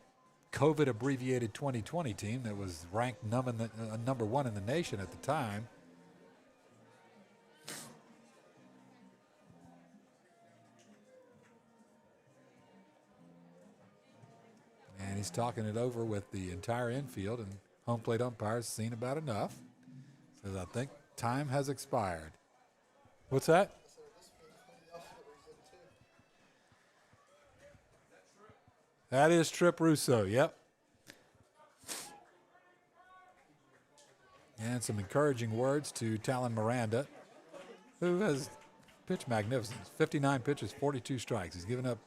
COVID abbreviated 2020 team that was ranked number 1 in the nation at the time. And he's talking it over with the entire infield, and home plate umpire's seen about enough. Says, I think time has expired. What's that? That is Trip Russo, yep. And some encouraging words to Talon Miranda, who has pitched magnificent. 59 pitches, 42 strikes. He's given up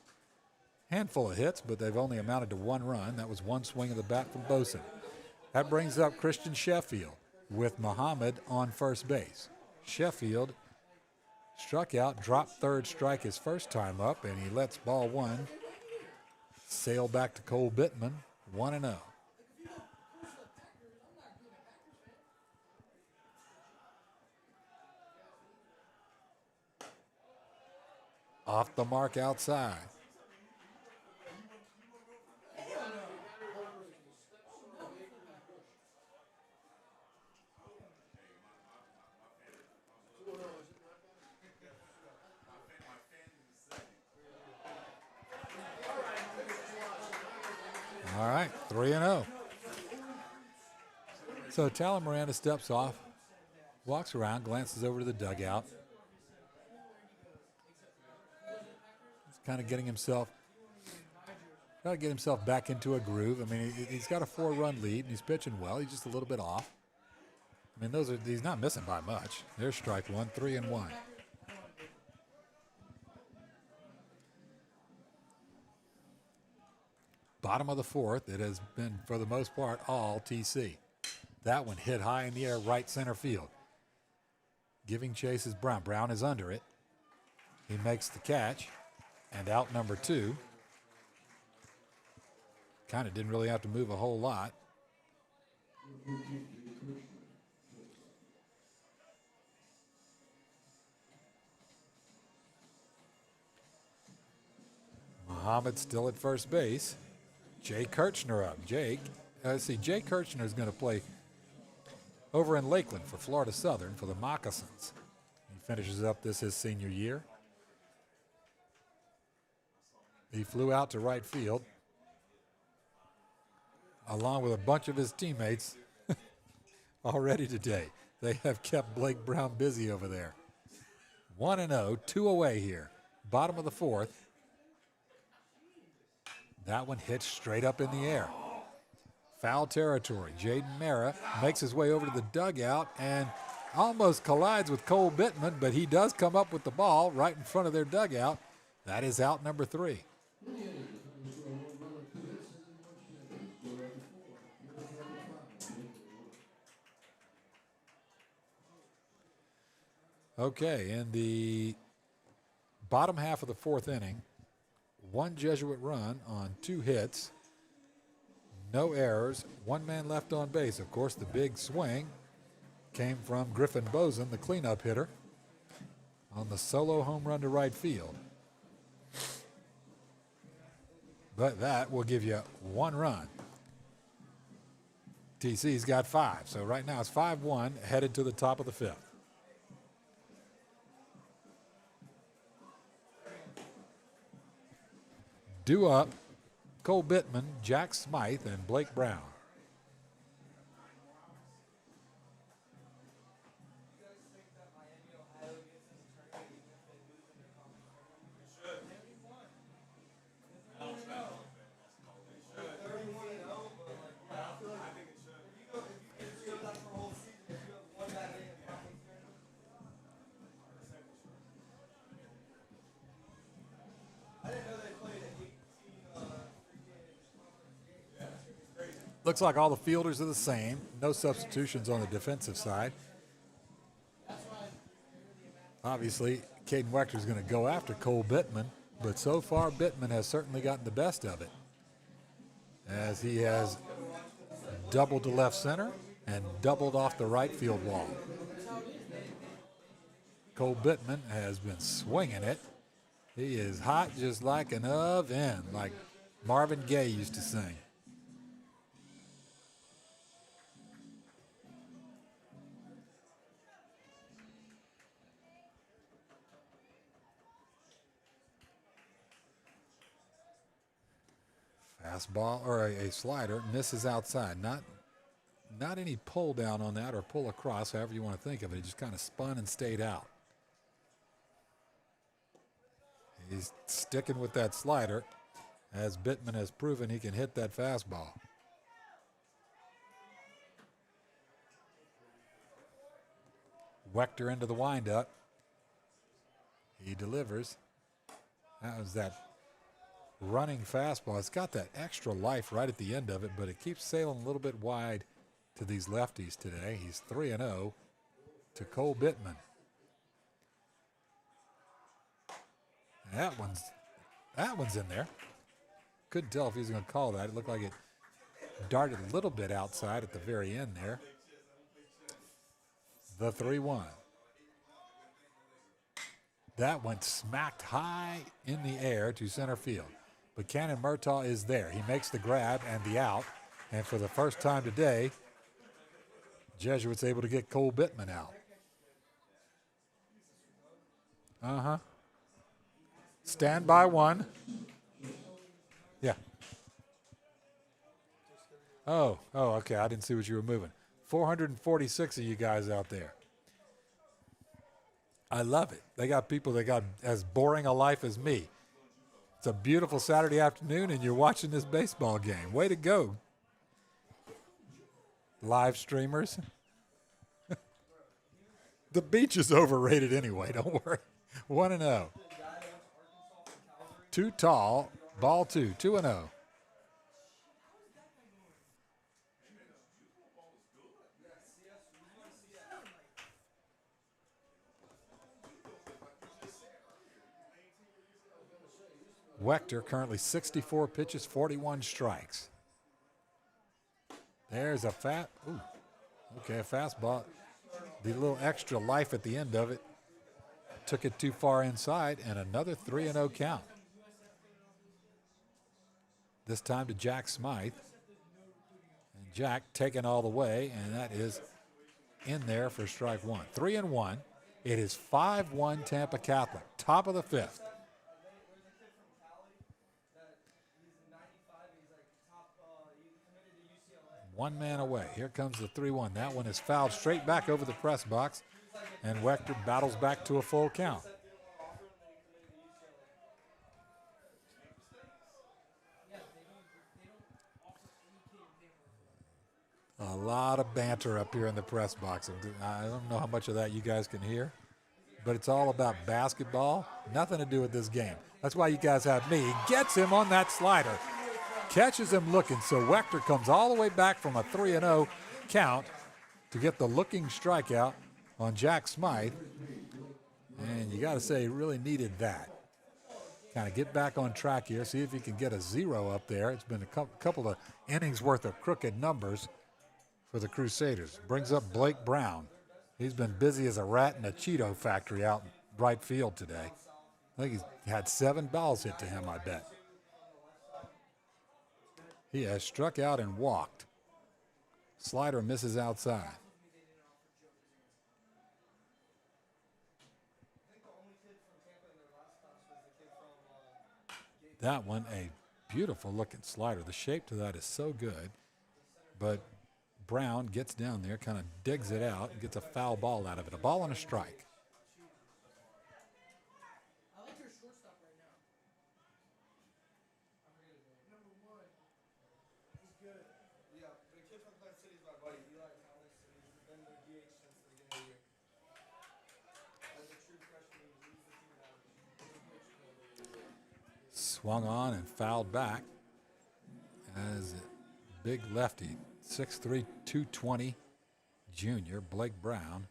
a handful of hits, but they've only amounted to 1 run. That was 1 swing of the bat from Boson. That brings up Christian Sheffield with Muhammad on first base. Sheffield struck out, dropped 3rd strike his first time up, and he lets ball 1 sail back to Cole Bittman, 1-0. Off the mark outside. All right, 3-0. So Talon Miranda steps off, walks around, glances over to the dugout. He's kind of getting himself, trying to get himself back into a groove. I mean, he's got a 4-run lead, and he's pitching well. He's just a little bit off. I mean, he's not missing by much. There's strike 1, 3-1. Bottom of the 4th, it has been, for the most part, all TC. That one hit high in the air, right center field. Giving chase is Brown. Brown is under it. He makes the catch, and out number 2. Kind of didn't really have to move a whole lot. Muhammad still at first base. Jay Kirchner up. Jay Kirchner is going to play over in Lakeland for Florida Southern for the Moccasins. He finishes up his senior year. He flew out to right field along with a bunch of his teammates already today. They have kept Blake Brown busy over there. 1-0, 2 away here. Bottom of the 4th. That one hits straight up in the air. Foul territory. Jaden Mara makes his way over to the dugout and almost collides with Cole Bittman, but he does come up with the ball right in front of their dugout. That is out number 3. Okay, in the bottom half of the 4th inning, 1 Jesuit run on 2 hits, no errors, 1 man left on base. Of course, the big swing came from Griffin Boson, the cleanup hitter, on the solo home run to right field. But that will give you 1 run. TC's got 5, so right now it's 5-1, headed to the top of the 5th. Due up, Cole Bittman, Jack Smythe, and Blake Brown. Looks like all the fielders are the same. No substitutions on the defensive side. Obviously, Caden Wechter is going to go after Cole Bittman, but so far Bittman has certainly gotten the best of it, as he has doubled to left center and doubled off the right field wall. Cole Bittman has been swinging it. He is hot just like an oven, like Marvin Gaye used to sing. Fastball or a slider misses outside. Not any pull down on that or pull across, however you want to think of it. It just kind of spun and stayed out. He's sticking with that slider, as Bittman has proven he can hit that fastball. Wechter into the windup. He delivers. That was that running fastball. It's got that extra life right at the end of it, but it keeps sailing a little bit wide to these lefties today. He's 3-0 to Cole Bittman. That one's in there. Couldn't tell if he was going to call that. It looked like it darted a little bit outside at the very end there. The 3-1. That went smacked high in the air to center field. But Cannon Murtaugh is there. He makes the grab and the out. And for the first time today, Jesuit's able to get Cole Bittman out. Stand by one. Yeah. Oh, okay. I didn't see what you were moving. 446 of you guys out there. I love it. They got people that got as boring a life as me. It's a beautiful Saturday afternoon, and you're watching this baseball game. Way to go, live streamers. The beach is overrated anyway. Don't worry. 1-0. Too tall. Ball 2. 2-0. Wechter currently 64 pitches, 41 strikes. There's a a fastball. The little extra life at the end of it took it too far inside, and another 3-0 count. This time to Jack Smythe. And Jack taking all the way, and that is in there for strike one. 3-1. It is 5-1 Tampa Catholic, top of the fifth. One man away. Here comes the 3-1. That one is fouled straight back over the press box, and Wechter battles back to a full count. A lot of banter up here in the press box. I don't know how much of that you guys can hear, but it's all about basketball. Nothing to do with this game. That's why you guys have me. He gets him on that slider. Catches him looking, so Wechter comes all the way back from a 3-0 count to get the looking strikeout on Jack Smythe. And you got to say, he really needed that. Kind of get back on track here, see if he can get a 0 up there. It's been a couple of innings worth of crooked numbers for the Crusaders. Brings up Blake Brown. He's been busy as a rat in a Cheeto factory out in right field today. I think he's had 7 balls hit to him, I bet. He has struck out and walked. Slider misses outside. That one, a beautiful looking slider. The shape to that is so good, but Brown gets down there, kind of digs it out, and gets a foul ball out of it. A ball and a strike. Swung on and fouled back as big lefty, 6'3", 220 junior, Blake Brown,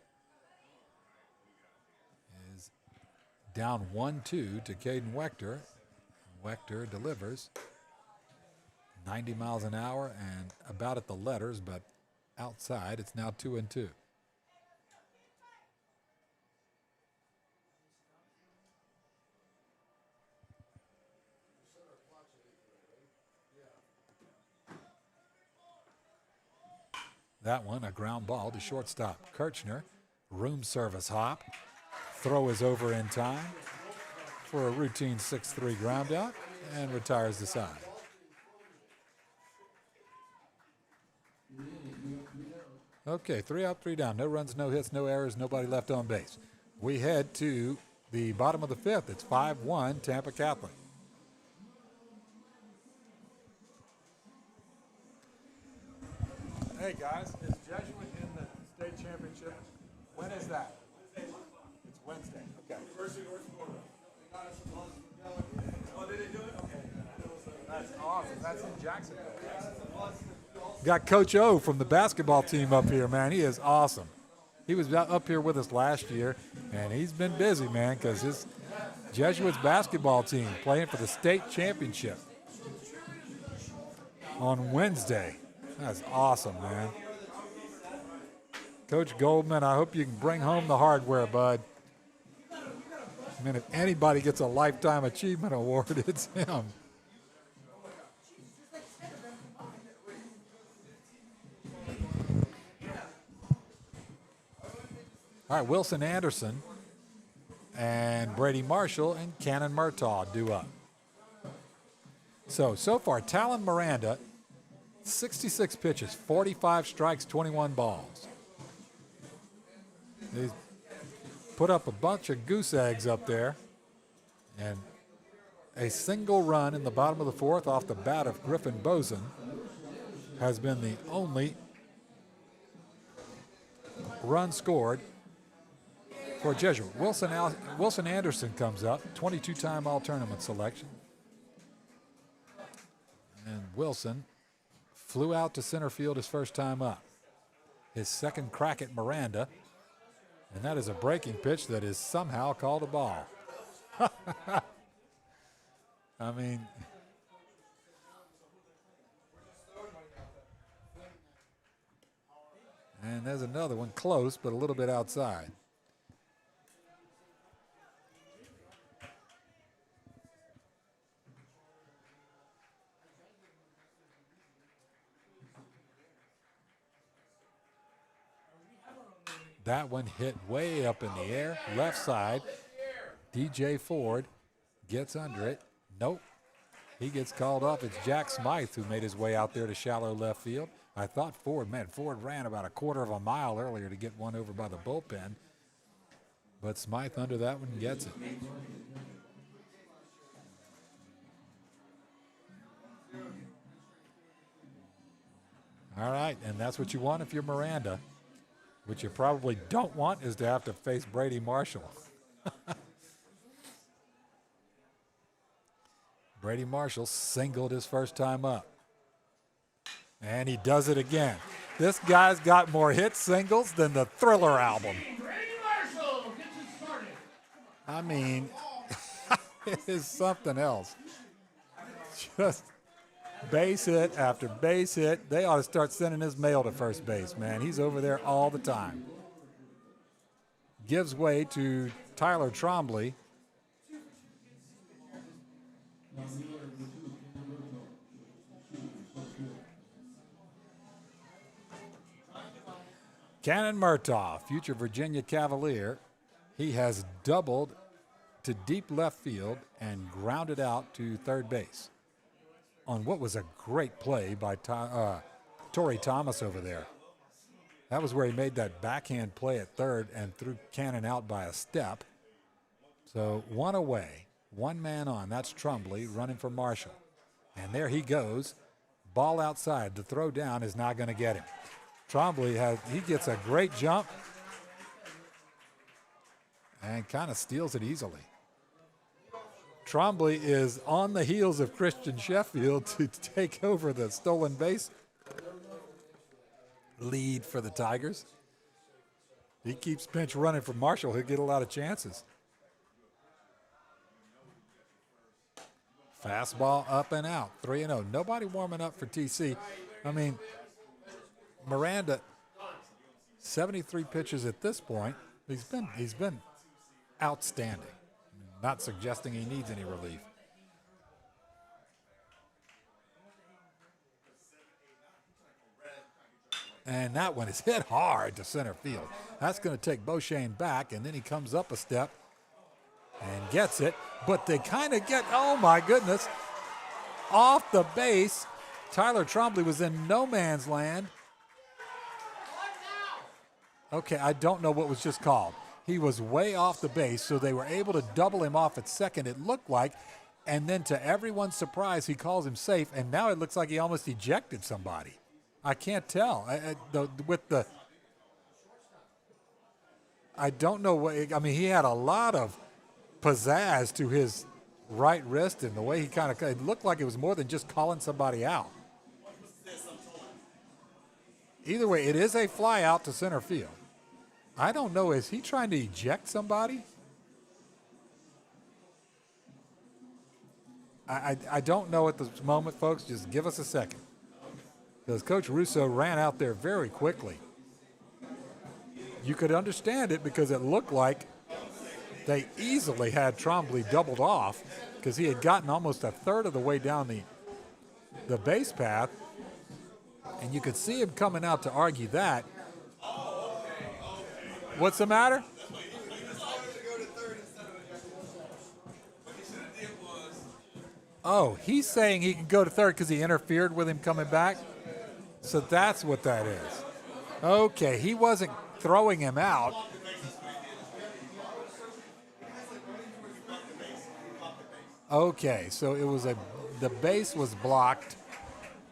is down 1-2 to Caden Wechter. Wechter delivers 90 miles an hour and about at the letters, but outside it's now 2-2. That one, a ground ball to shortstop Kirchner. Room service hop. Throw is over in time for a routine 6-3 ground out and retires the side. Okay, 3 out, 3 down. No runs, no hits, no errors, nobody left on base. We head to the bottom of the 5th. It's 5-1 Tampa Catholic. Hey guys, is Jesuit in the state championship? When is that? It's Wednesday. Okay. Oh, did they do it? Okay. That's awesome. That's in Jacksonville. Got Coach O from the basketball team up here, man. He is awesome. He was up here with us last year, and he's been busy, man, because his Jesuits basketball team playing for the state championship on Wednesday. That's awesome, man. Coach Goldman, I hope you can bring home the hardware, bud. I mean, if anybody gets a Lifetime Achievement Award, it's him. All right, Wilson Anderson and Brady Marshall and Cannon Murtaugh due up. So far, Talon Miranda, 66 pitches, 45 strikes, 21 balls. He's put up a bunch of goose eggs up there, and a single run in the bottom of the 4th off the bat of Griffin Boson has been the only run scored for Jesuit. Wilson Anderson comes up, 22-time All-Tournament selection. And Wilson flew out to center field his first time up. His second crack at Miranda, and that is a breaking pitch that is somehow called a ball. I mean, and there's another one close, but a little bit outside. That one hit way up in the air, left side. DJ Ford gets under it. Nope. He gets called off. It's Jack Smythe who made his way out there to shallow left field. I thought Ford ran about a quarter of a mile earlier to get one over by the bullpen. But Smythe under that one gets it. All right, and that's what you want if you're Miranda. What you probably don't want is to have to face Brady Marshall. Brady Marshall singled his first time up. And he does it again. This guy's got more hit singles than the Thriller album. Brady Marshall gets it started. I mean, it is something else. Just base hit after base hit. They ought to start sending his mail to first base, man. He's over there all the time. Gives way to Tyler Trombley. Cannon Murtaugh, future Virginia Cavalier. He has doubled to deep left field and grounded out to third base on what was a great play by Torrey Thomas over there. That was where he made that backhand play at third and threw Cannon out by a step. So one away, one man on. That's Trombley running for Marshall. And there he goes. Ball outside. The throw down is not going to get him. Trombley he gets a great jump and kind of steals it easily. Trombley is on the heels of Christian Sheffield to take over the stolen base lead for the Tigers. He keeps pinch running for Marshall. He'll get a lot of chances. Fastball up and out, 3-0. Nobody warming up for TC. I mean, Miranda, 73 pitches at this point. He's been outstanding. Not suggesting he needs any relief. And that one is hit hard to center field. That's going to take Beauchene back, and then he comes up a step and gets it. But they kind of get, oh my goodness, off the base. Tyler Trombley was in no man's land. Okay, I don't know what was just called. He was way off the base, so they were able to double him off at second, it looked like. And then to everyone's surprise, he calls him safe, and now it looks like he almost ejected somebody. I can't tell. I don't know what, I mean, he had a lot of pizzazz to his right wrist, and the way he it looked like it was more than just calling somebody out. Either way, it is a fly out to center field. I don't know, is he trying to eject somebody? I don't know at this moment, folks. Just give us a second. Because Coach Russo ran out there very quickly. You could understand it because it looked like they easily had Trombley doubled off because he had gotten almost a third of the way down the base path. And you could see him coming out to argue that. What's the matter? Oh, he's saying he can go to third because he interfered with him coming back? So that's what that is. Okay, he wasn't throwing him out. Okay, so it was the base was blocked,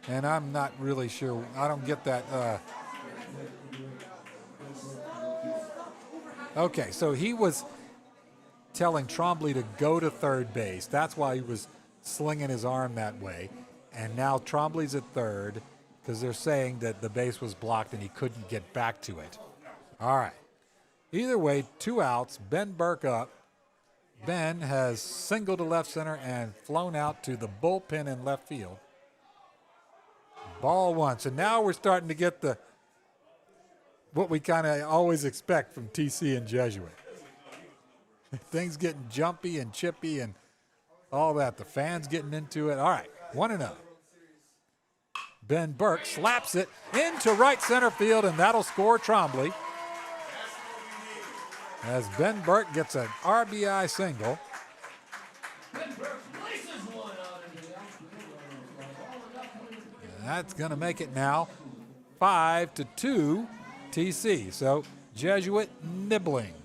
and I'm not really sure. I don't get that. Okay, so he was telling Trombley to go to third base. That's why he was slinging his arm that way. And now Trombley's at third because they're saying that the base was blocked and he couldn't get back to it. All right. Either way, 2 outs. Ben Burke up. Ben has singled to left center and flown out to the bullpen in left field. Ball 1. So now we're starting to get what we kind of always expect from TC and Jesuit. Things getting jumpy and chippy and all that. The fans getting into it. All right, 1-0. Ben Burke slaps it into right center field, and that'll score Trombley. As Ben Burke gets an RBI single. And that's going to make it now 5-2 TC. So Jesuit nibbling.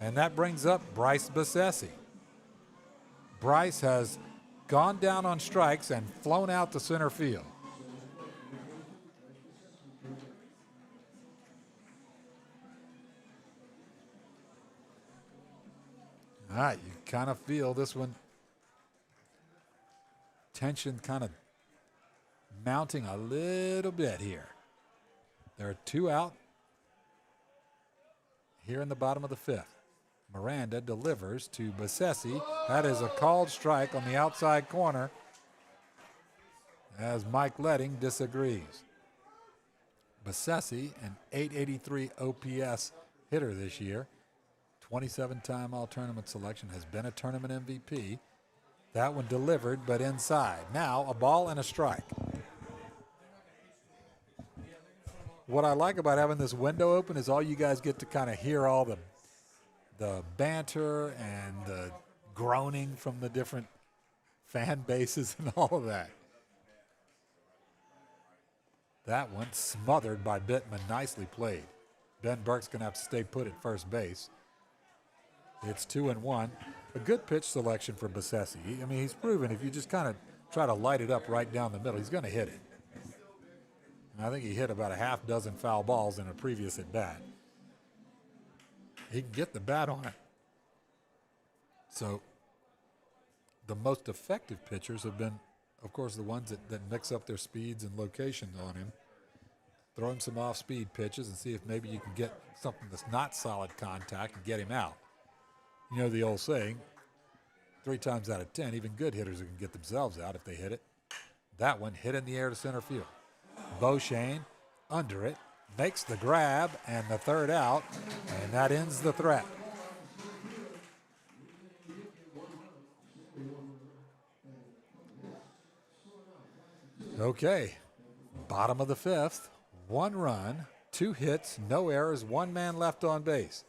And that brings up Bryce Bessesi. Bryce has gone down on strikes and flown out to center field. All right, you kind of feel this one. Tension kind of mounting a little bit here. There are 2 out here in the bottom of the 5th. Miranda delivers to Bessesi. That is a called strike on the outside corner as Mike Letting disagrees. Bessesi, an .883 OPS hitter this year, 27-time All-Tournament selection, has been a tournament MVP. That one delivered, but inside. Now a ball and a strike. What I like about having this window open is all you guys get to kind of hear all the banter and the groaning from the different fan bases and all of that. That one smothered by Bittman. Nicely played. Ben Burke's going to have to stay put at first base. It's 2-1. A good pitch selection for Bessesi. I mean, he's proven if you just kind of try to light it up right down the middle, he's going to hit it. And I think he hit about a half dozen foul balls in a previous at bat. He can get the bat on it. So the most effective pitchers have been, of course, the ones that mix up their speeds and locations on him. throw him some off-speed pitches and see if maybe you can get something that's not solid contact and get him out. You know the old saying, 3 times out of 10, even good hitters can get themselves out if they hit it. That one hit in the air to center field. Beauchene under it, makes the grab and the third out, and that ends the threat. Okay, bottom of the 5th, 1 run, 2 hits, no errors, 1 man left on base.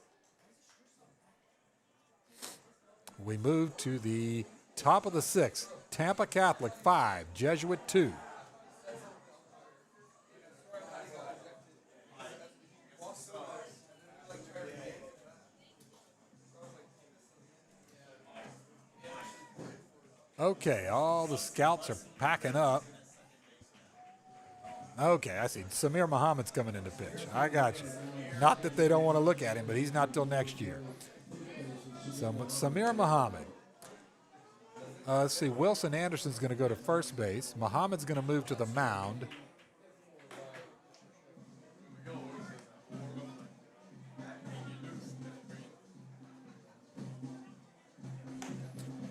We move to the top of the 6th, Tampa Catholic 5, Jesuit 2. Okay, all the scouts are packing up. Okay, I see. Samir Muhammad's coming in to pitch. I got you. Not that they don't want to look at him, but he's not till next year. So Samir Muhammad. Let's see. Wilson Anderson's going to go to first base. Muhammad's going to move to the mound.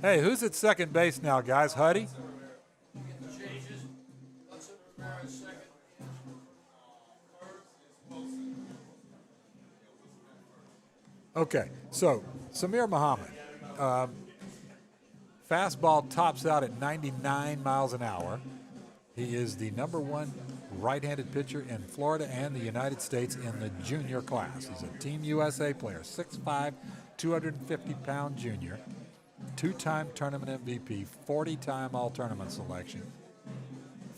Hey, who's at second base now, guys? Huddy? Okay, so Samir Muhammad. Fastball tops out at 99 miles an hour. He is the #1 right-handed pitcher in Florida and the United States in the junior class. He's a Team USA player, 6'5", 250-pound junior, 2-time tournament MVP, 40-time all-tournament selection,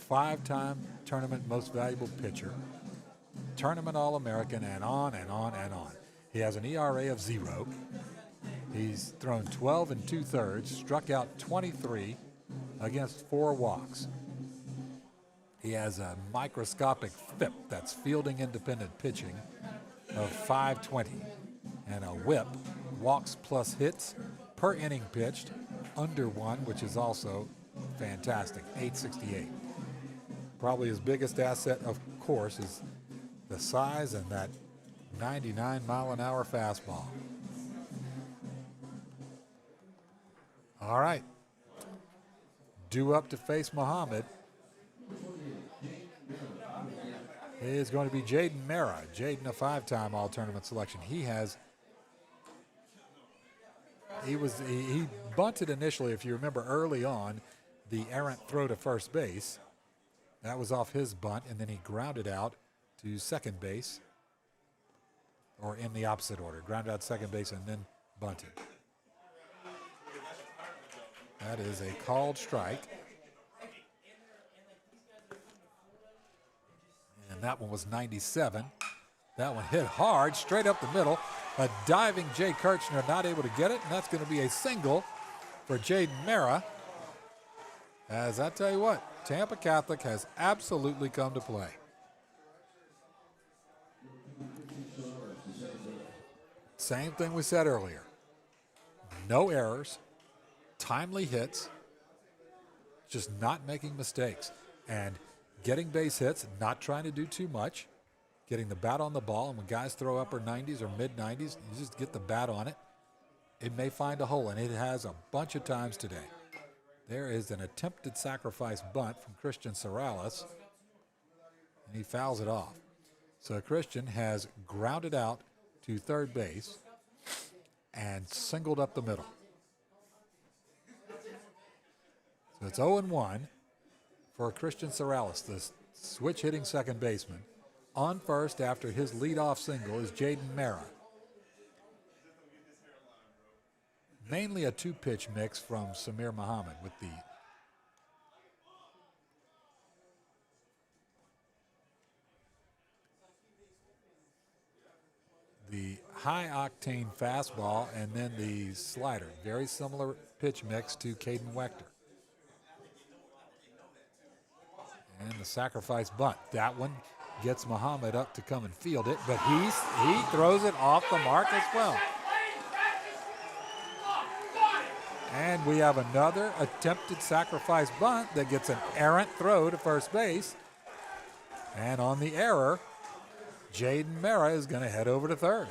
5-time tournament most valuable pitcher, tournament All-American, and on and on and on. He has an ERA of 0. He's thrown 12 2/3, struck out 23 against 4 walks. He has a microscopic FIP, that's fielding independent pitching, of 520, and a WHIP, walks plus hits, per inning pitched, under 1, which is also fantastic, 868. Probably his biggest asset, of course, is the size and that 99-mile-an-hour fastball. All right. Due up to face Muhammad is going to be Jaden Mara. Jaden, a 5-time all-tournament selection. He bunted initially, if you remember early on, the errant throw to first base. That was off his bunt, and then he grounded out to second base, or in the opposite order. Grounded out second base and then bunted. That is a called strike. And that one was 97. That one hit hard, straight up the middle. A diving Jay Kirchner not able to get it, and that's going to be a single for Jaden Mara. As I tell you what, Tampa Catholic has absolutely come to play. Same thing we said earlier. No errors, timely hits, just not making mistakes, and getting base hits, not trying to do too much, getting the bat on the ball, and when guys throw upper 90s or mid 90s, you just get the bat on it. It may find a hole, and it has a bunch of times today. There is an attempted sacrifice bunt from Christian Sorales, and he fouls it off. So Christian has grounded out to third base and singled up the middle. So it's 0-1 for Christian Sorales, the switch-hitting second baseman. On first after his leadoff single is Jaden Mara. Mainly a 2-pitch mix from Samir Muhammad with the high-octane fastball and then the slider. Very similar pitch mix to Caden Wechter. And the sacrifice bunt. That one gets Muhammad up to come and field it, but he throws it off the mark as well. And we have another attempted sacrifice bunt that gets an errant throw to first base. And on the error, Jaden Mara is going to head over to third.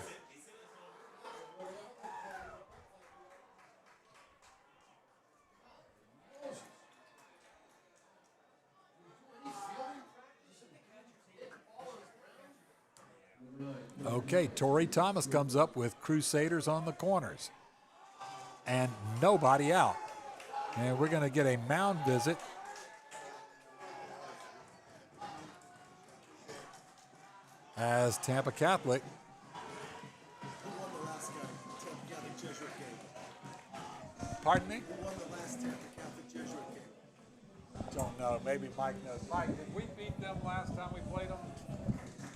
Okay, Torrey Thomas comes up with Crusaders on the corners. And nobody out. And we're going to get a mound visit. As Tampa Catholic. Who won the last Tampa Catholic Jesuit game? Pardon me? Who won the last Tampa Catholic Jesuit game? Don't know. Maybe Mike knows. Mike, did we beat them last time we played them?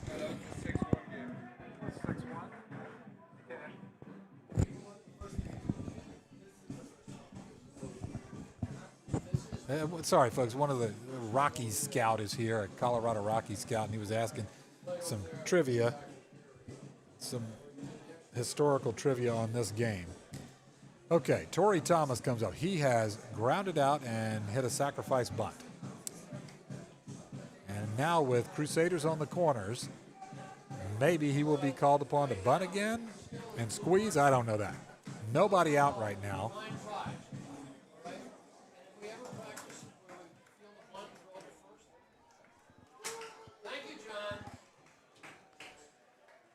6-1 game. 6-1? Sorry, folks. One of the Rockies scout is here, a Colorado Rockies scout, and he was asking some trivia, some historical trivia on this game. Okay, Torrey Thomas comes up. He has grounded out and hit a sacrifice bunt. And now with Crusaders on the corners, maybe he will be called upon to bunt again and squeeze. I don't know that. Nobody out right now.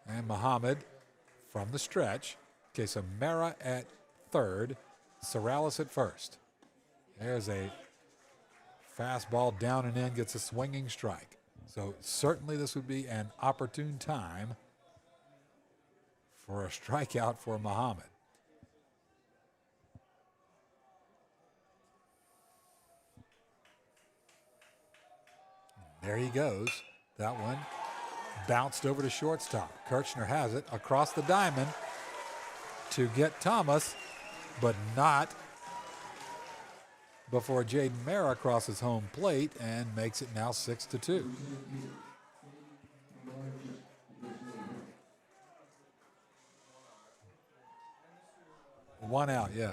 And Muhammad from the stretch. Okay, so Mara at third, Sorrellis at first. There's a fastball down and in, gets a swinging strike. So certainly this would be an opportune time for a strikeout for Muhammad. There he goes. That one bounced over to shortstop. Kirchner has it across the diamond to get Thomas, but not before Jaden Mara crosses home plate and makes it now 6-2. One out, yeah.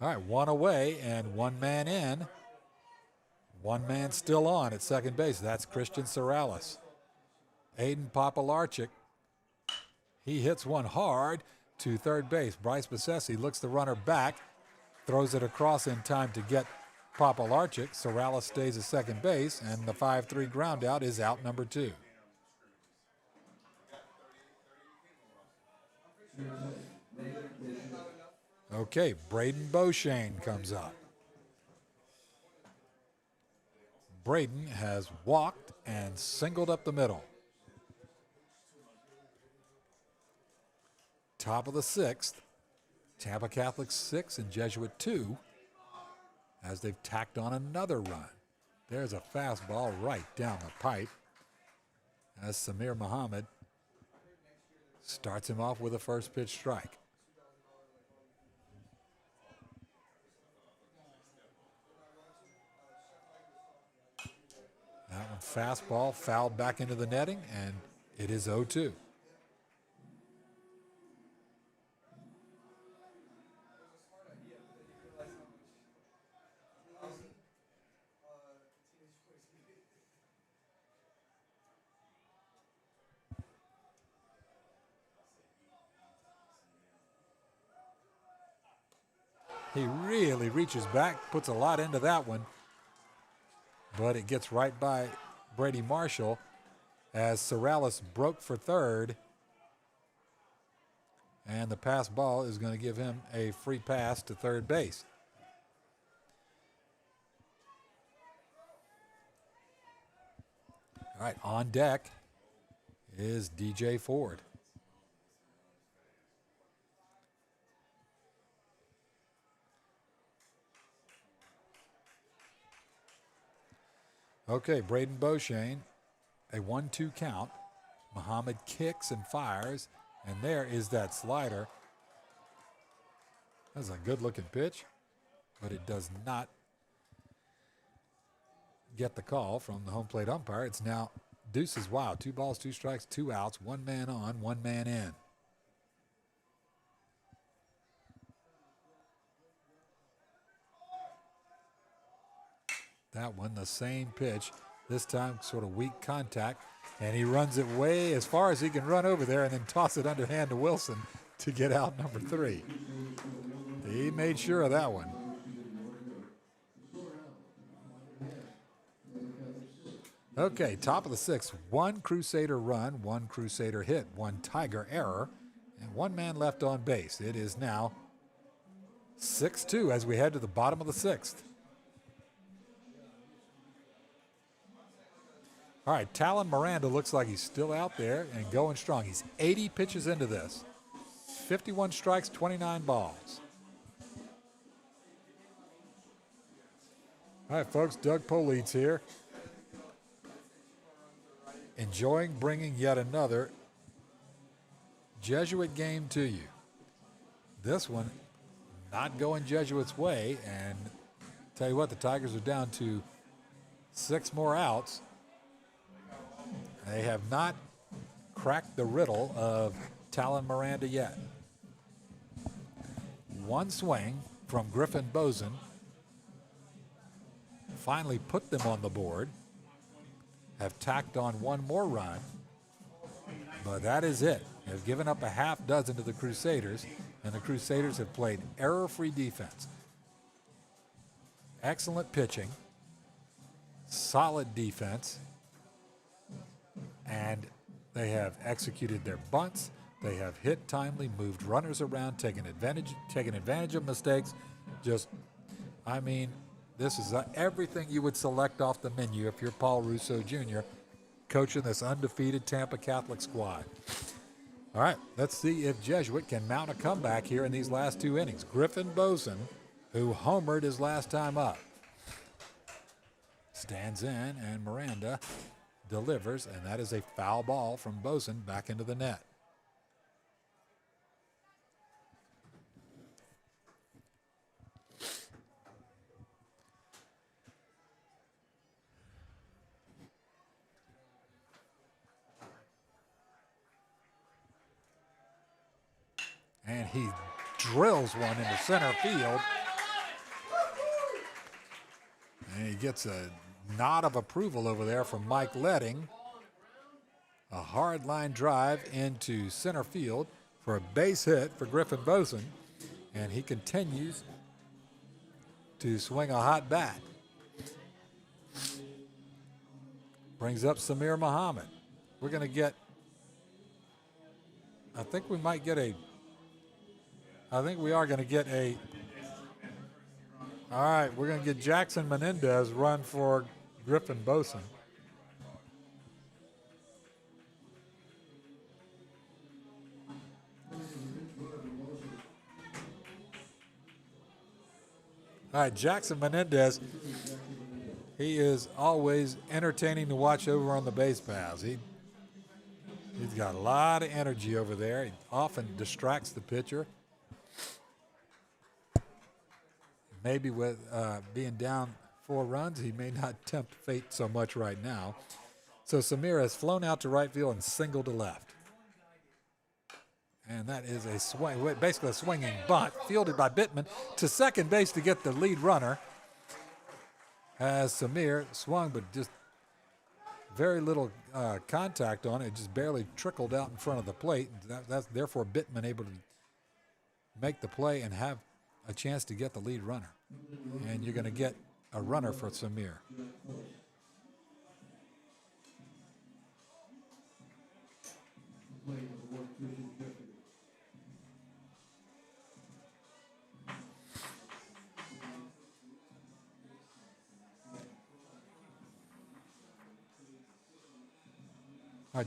All right, one away and one man in. One man still on at second base. That's Christian Sorrellis. Aiden Popolarchik. He hits one hard to third base. Bryce Besessi looks the runner back, throws it across in time to get Popolarchik. Sorrellis stays at second base, and the 5-3 ground out is out number 2. Okay, Braden Beauchene comes up. Braden has walked and singled up the middle. Top of the 6th, Tampa Catholic 6 and Jesuit 2, as they've tacked on another run. There's a fastball right down the pipe as Samir Muhammad starts him off with a first pitch strike. That one fastball fouled back into the netting, and it is 0-2. He really reaches back, puts a lot into that one, but it gets right by Brady Marshall as Sorrellis broke for third, and the pass ball is going to give him a free pass to third base. All right, on deck is DJ Ford. Okay, Braden Beauchene, a 1-2 count. Muhammad kicks and fires, and there is that slider. That's a good-looking pitch, but it does not get the call from the home plate umpire. It's now deuces wild. 2 balls, 2 strikes, 2 outs, 1 man on, 1 man in. That one, the same pitch. This time, sort of weak contact. And he runs it way as far as he can run over there and then toss it underhand to Wilson to get out number 3. He made sure of that one. Okay, top of the 6th. 1 Crusader run, 1 Crusader hit, 1 Tiger error, and 1 man left on base. It is now 6-2 as we head to the bottom of the 6th. All right, Talon Miranda looks like he's still out there and going strong. He's 80 pitches into this. 51 strikes, 29 balls. All right, folks, Doug Polite's here. Enjoying bringing yet another Jesuit game to you. This one not going Jesuit's way, and tell you what, the Tigers are down to 6 more outs. They have not cracked the riddle of Talon Miranda yet. 1 swing from Griffin Boson finally put them on the board. Have tacked on 1 more run, but that is it. They've given up a half dozen to the Crusaders, and the Crusaders have played error-free defense. Excellent pitching, solid defense, and they have executed their bunts. They have hit timely, moved runners around, taken advantage of mistakes. This is everything you would select off the menu if you're Paul Russo Jr. coaching this undefeated Tampa Catholic squad. All right, let's see if Jesuit can mount a comeback here in these last 2 innings. Griffin Boson, who homered his last time up, stands in, and Miranda delivers, and that is a foul ball from Boson back into the net. And he drills one into center field. And he gets a nod of approval over there from Mike Letting. A hard line drive into center field for a base hit for Griffin Boson. And he continues to swing a hot bat. Brings up Samir Muhammad. We're going to get, I think we are going to get all right, we're going to get Jackson Menendez run for Griffin Boson. All right, Jackson Menendez, he is always entertaining to watch over on the base paths. He's got a lot of energy over there. He often distracts the pitcher. Maybe with being down 4 runs, he may not tempt fate so much right now. So Samir has flown out to right field and singled to left. And that is a swing, basically a swinging bunt, fielded by Bittman to second base to get the lead runner. As Samir swung, but just very little contact on it. It just barely trickled out in front of the plate. That's therefore Bittman able to make the play and have a chance to get the lead runner. And you're going to get a runner for Samir.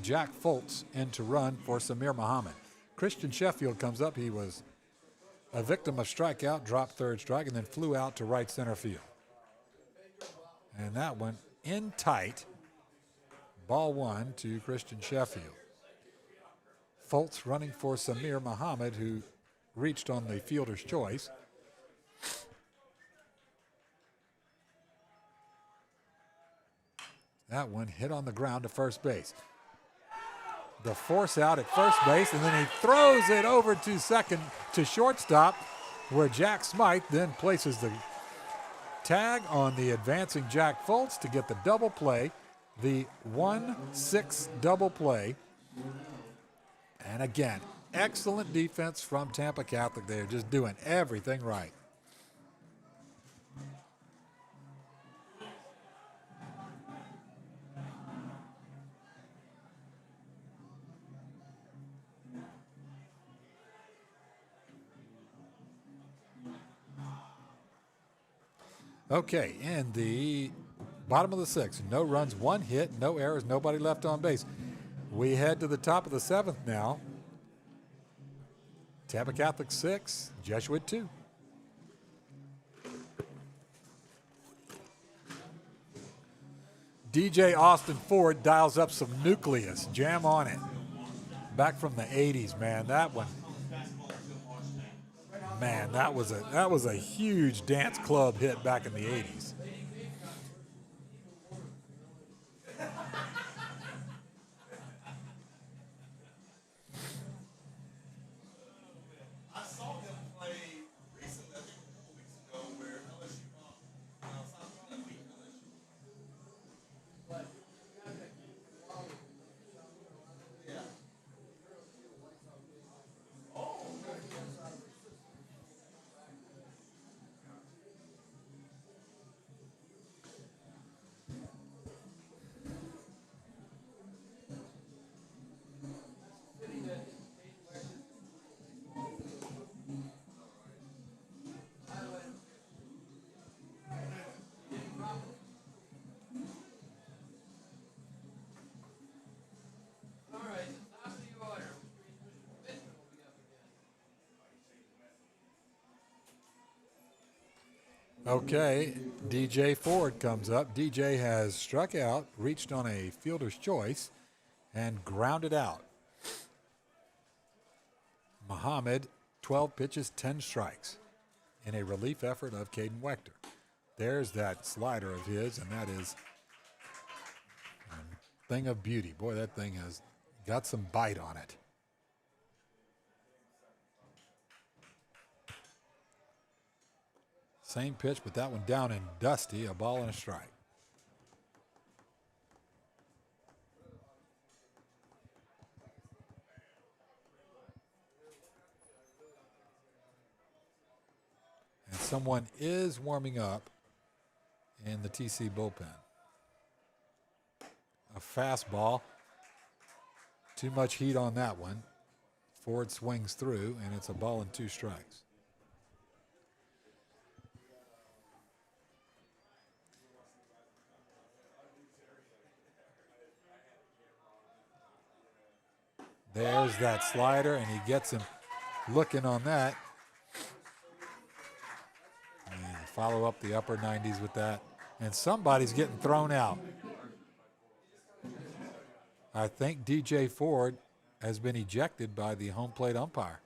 Jack Foltz in to run for Samir Muhammad. Christian Sheffield comes up. He was a victim of strikeout, dropped 3rd strike, and then flew out to right center field. And that went in tight. Ball 1 to Christian Sheffield. Foltz running for Samir Muhammad, who reached on the fielder's choice. That one hit on the ground to first base. The force out at first base, and then he throws it over to shortstop, where Jack Smythe then places the tag on the advancing Jack Foltz to get the double play, the 1-6 double play. And again, excellent defense from Tampa Catholic. They're just doing everything right. Okay, in the bottom of the sixth, no runs, 1 hit, no errors, nobody left on base. We head to the top of the seventh now. Tampa Catholic 6, Jesuit 2. DJ Austin Ford dials up some Nucleus. Jam on it. Back from the 80s, man. That one. Man, that was a huge dance club hit back in the 80s. I saw him play recently, I think a couple weeks ago, where LSU South Carolina beat LSU. Yeah. Okay, DJ Ford comes up. DJ has struck out, reached on a fielder's choice, and grounded out. Muhammad, 12 pitches, 10 strikes in a relief effort of Caden Wechter. There's that slider of his, and that is a thing of beauty. Boy, that thing has got some bite on it. Same pitch, but that one down and dusty, a ball and a strike. And someone is warming up in the TC bullpen. A fastball. Too much heat on that one. Ford swings through, and it's a ball and 2 strikes. There's that slider, and he gets him looking on that. And follow up the upper 90s with that. And somebody's getting thrown out. I think DJ Ford has been ejected by the home plate umpire.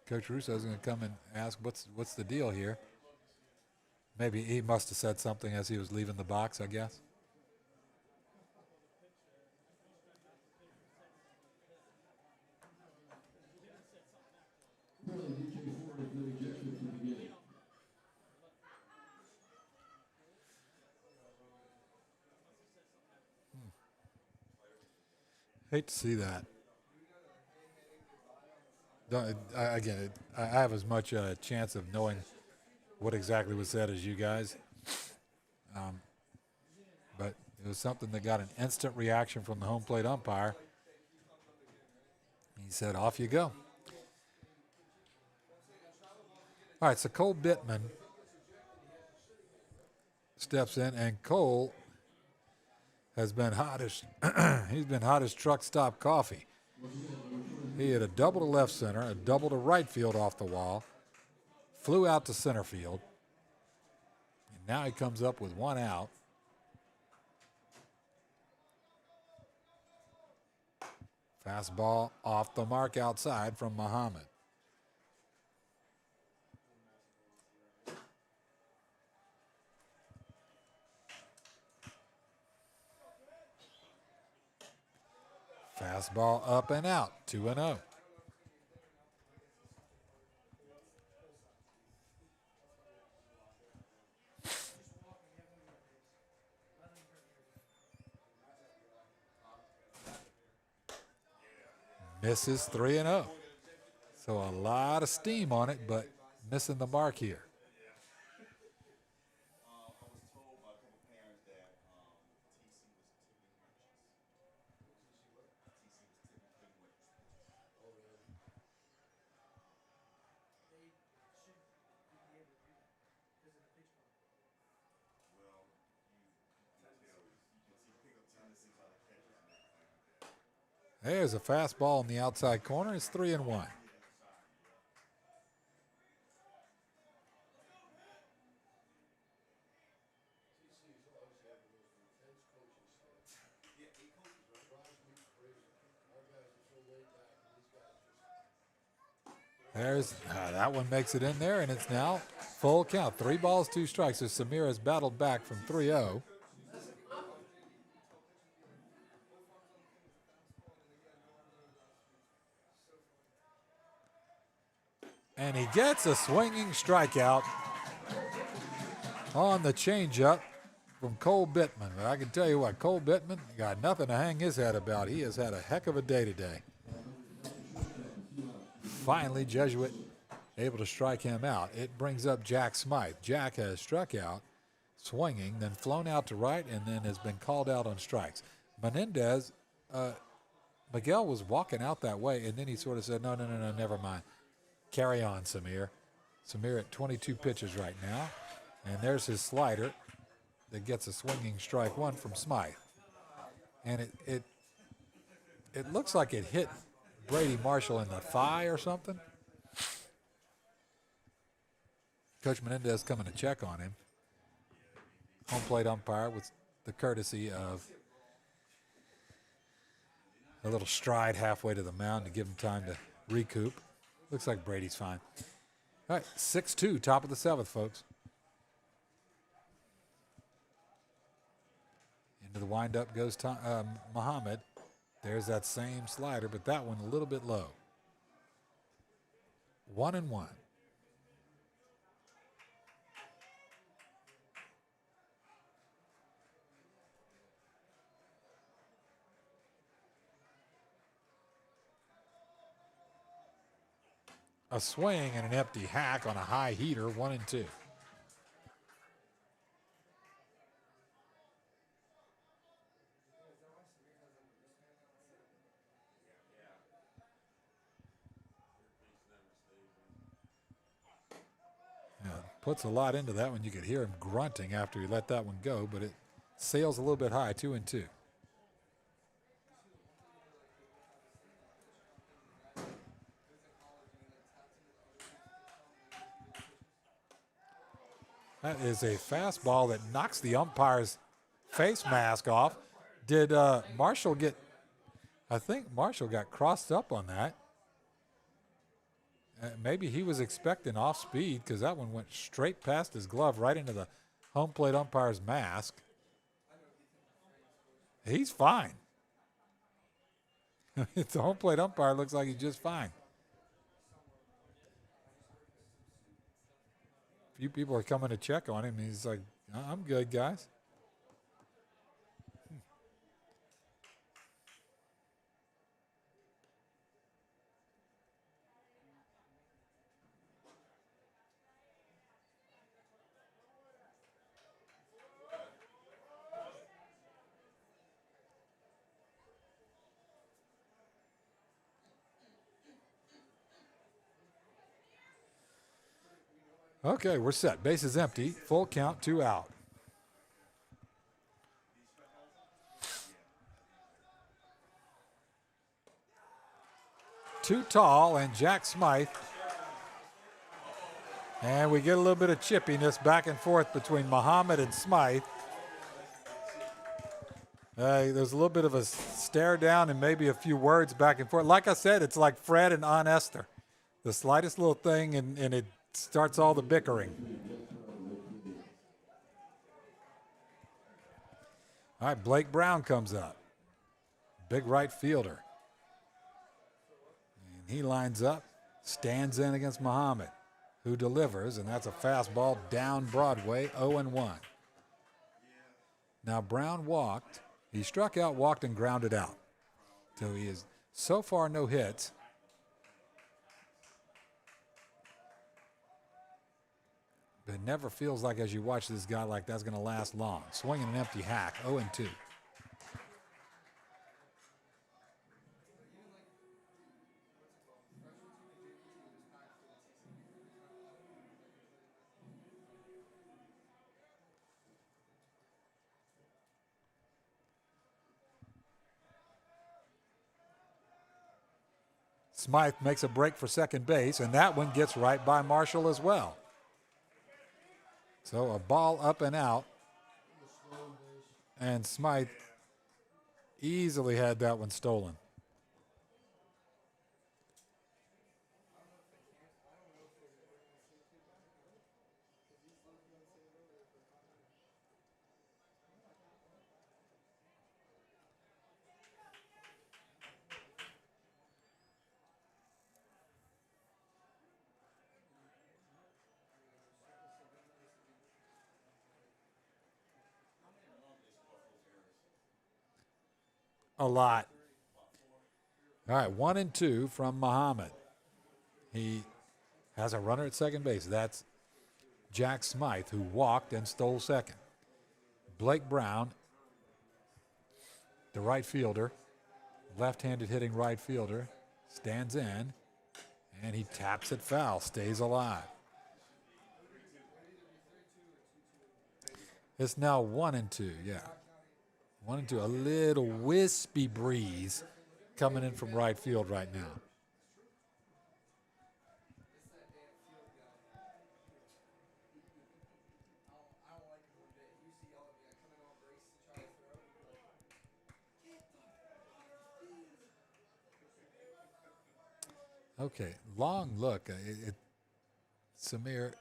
Coach Russo's going to come and ask, what's the deal here? Maybe he must have said something as he was leaving the box, I guess. Hate to see that. I have as much chance of knowing what exactly was said as you guys. But it was something that got an instant reaction from the home plate umpire. He said, off you go. All right, so Cole Bittman steps in, and Cole has been hot as he's been hot as truck stop coffee. He hit a double to left center, a double to right field off the wall, flew out to center field, and now he comes up with 1 out. Fastball off the mark outside from Muhammad. Fastball up and out, 2-0. Misses 3-0. So a lot of steam on it, but missing the mark here. I was told by a couple parents that TC was tipping wedges. Well, you can tell, you can see pick up tendencies by the catches and everything like that. There's a fastball in the outside corner. It's 3-1. There's that one makes it in there, and it's now full count. 3 balls, 2 strikes. So Samir has battled back from 3-0. And he gets a swinging strikeout on the changeup from Cole Bittman. But I can tell you what, Cole Bittman got nothing to hang his head about. He has had a heck of a day today. Finally, Jesuit able to strike him out. It brings up Jack Smythe. Jack has struck out, swinging, then flown out to right, and then has been called out on strikes. Menendez, Miguel was walking out that way, and then he sort of said, no, never mind. Carry on, Samir. Samir at 22 pitches right now. And there's his slider that gets a swinging strike one from Smythe. And it looks like it hit Brady Marshall in the thigh or something. Coach Menendez coming to check on him. Home plate umpire with the courtesy of a little stride halfway to the mound to give him time to recoup. Looks like Brady's fine. All right, 6-2, top of the 7th, folks. Into the windup goes Muhammad. There's that same slider, but that one a little bit low. 1-1. A swing and an empty hack on a high heater, 1-2. Yeah, puts a lot into that one. You could hear him grunting after he let that one go, but it sails a little bit high, 2-2. That is a fastball that knocks the umpire's face mask off. Did Marshall get, I think Marshall got crossed up on that. Maybe he was expecting off speed because that one went straight past his glove right into the home plate umpire's mask. He's fine. The home plate umpire looks like he's just fine. A few people are coming to check on him. He's like, I'm good, guys. Okay, we're set. Base is empty. Full count, 2 out. Too tall, and Jack Smythe. And we get a little bit of chippiness back and forth between Muhammad and Smythe. There's a little bit of a stare down and maybe a few words back and forth. Like I said, it's like Fred and Aunt Esther. The slightest little thing, and it starts all the bickering. All right, Blake Brown comes up. Big right fielder. He lines up, stands in against Muhammad, who delivers, and that's a fastball down Broadway, 0-1. Now Brown walked. He struck out, walked, and grounded out. So he is so far no hits. But it never feels like as you watch this guy like that's going to last long. Swinging an empty hack, 0-2. Smythe makes a break for second base, and that one gets right by Marshall as well. So a ball up and out, and Smythe easily had that one stolen. A lot. All right, 1-2 from Muhammad. He has a runner at second base. That's Jack Smythe, who walked and stole second. Blake Brown, the right fielder, left-handed hitting right fielder, stands in, and he taps it foul, stays alive. It's now 1-2, yeah. 1-2, a little wispy breeze coming in from right field right now. Okay, long look. Samir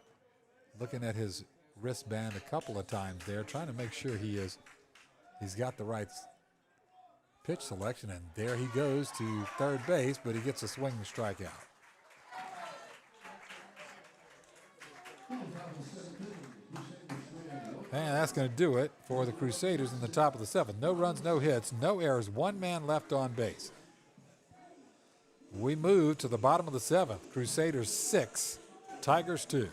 looking at his wristband a couple of times there, trying to make sure he's got the right pitch selection, and there he goes to third base, but he gets a swing and strikeout. And that's going to do it for the Crusaders in the top of the seventh. No runs, no hits, no errors, one man left on base. We move to the bottom of the seventh. Crusaders 6, Tigers 2.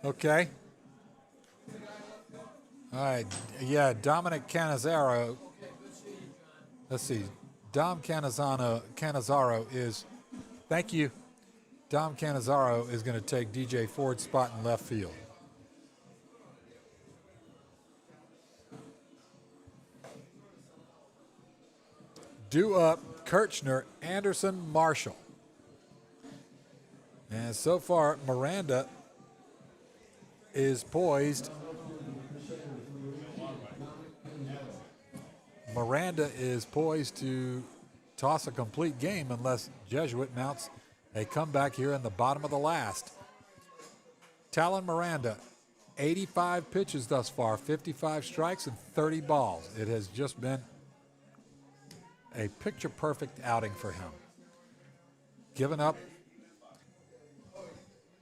Okay. All right. Yeah, Dominic Cannizzaro. Let's see. Dom Cannizzaro is, thank you. Dom Cannizzaro is going to take DJ Ford's spot in left field. Due up, Kirchner, Anderson, Marshall. And so far, Miranda is poised. Miranda is poised to toss a complete game unless Jesuit mounts a comeback here in the bottom of the last. Talon Miranda, 85 pitches thus far, 55 strikes and 30 balls. It has just been a picture-perfect outing for him.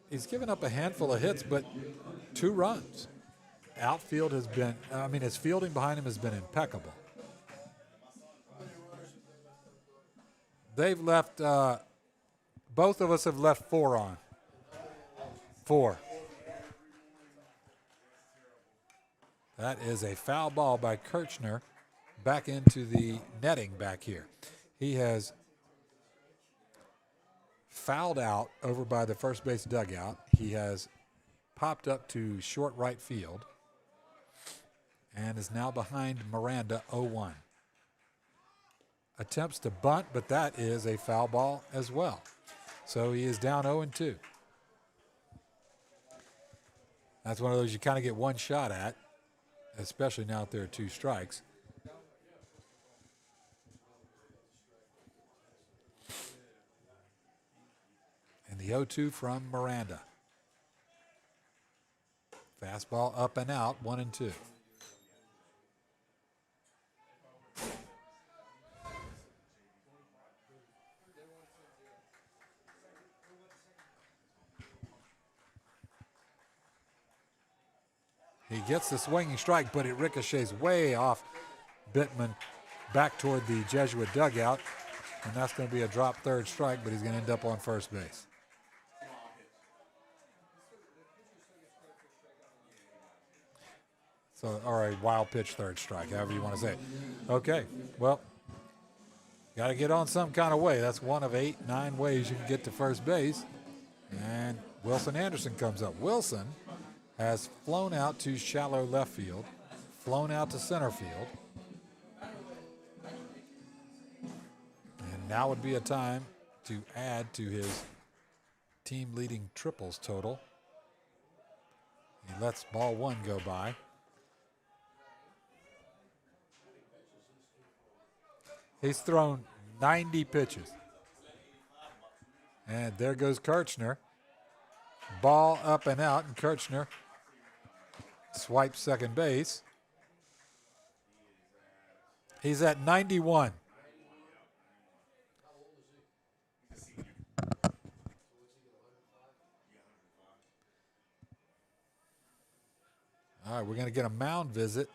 He's given up a handful of hits, but 2 runs. Outfield has been, his fielding behind him has been impeccable. They've left, both of us have left 4 on. 4. That is a foul ball by Kirchner back into the netting back here. He has fouled out over by the first base dugout. He has popped up to short right field. and is now behind Miranda 0-1. Attempts to bunt, but that is a foul ball as well. So he is down 0-2. That's one of those you kind of get one shot at, especially now that there are 2 strikes. And the 0-2 from Miranda. Fastball up and out, 1-2. He gets the swinging strike, but it ricochets way off Bittman back toward the Jesuit dugout. And that's going to be a drop third strike, but he's going to end up on first base. So, or a wild pitch third strike, however you want to say it. Okay, well, got to get on some kind of way. That's one of 8, 9 ways you can get to first base. And Wilson Anderson comes up. Wilson has flown out to shallow left field, flown out to center field. And now would be a time to add to his team-leading triples total. He lets ball 1 go by. He's thrown 90 pitches. And there goes Kirchner. Ball up and out, and Kirchner swipes second base. He's at 91. All right, we're going to get a mound visit.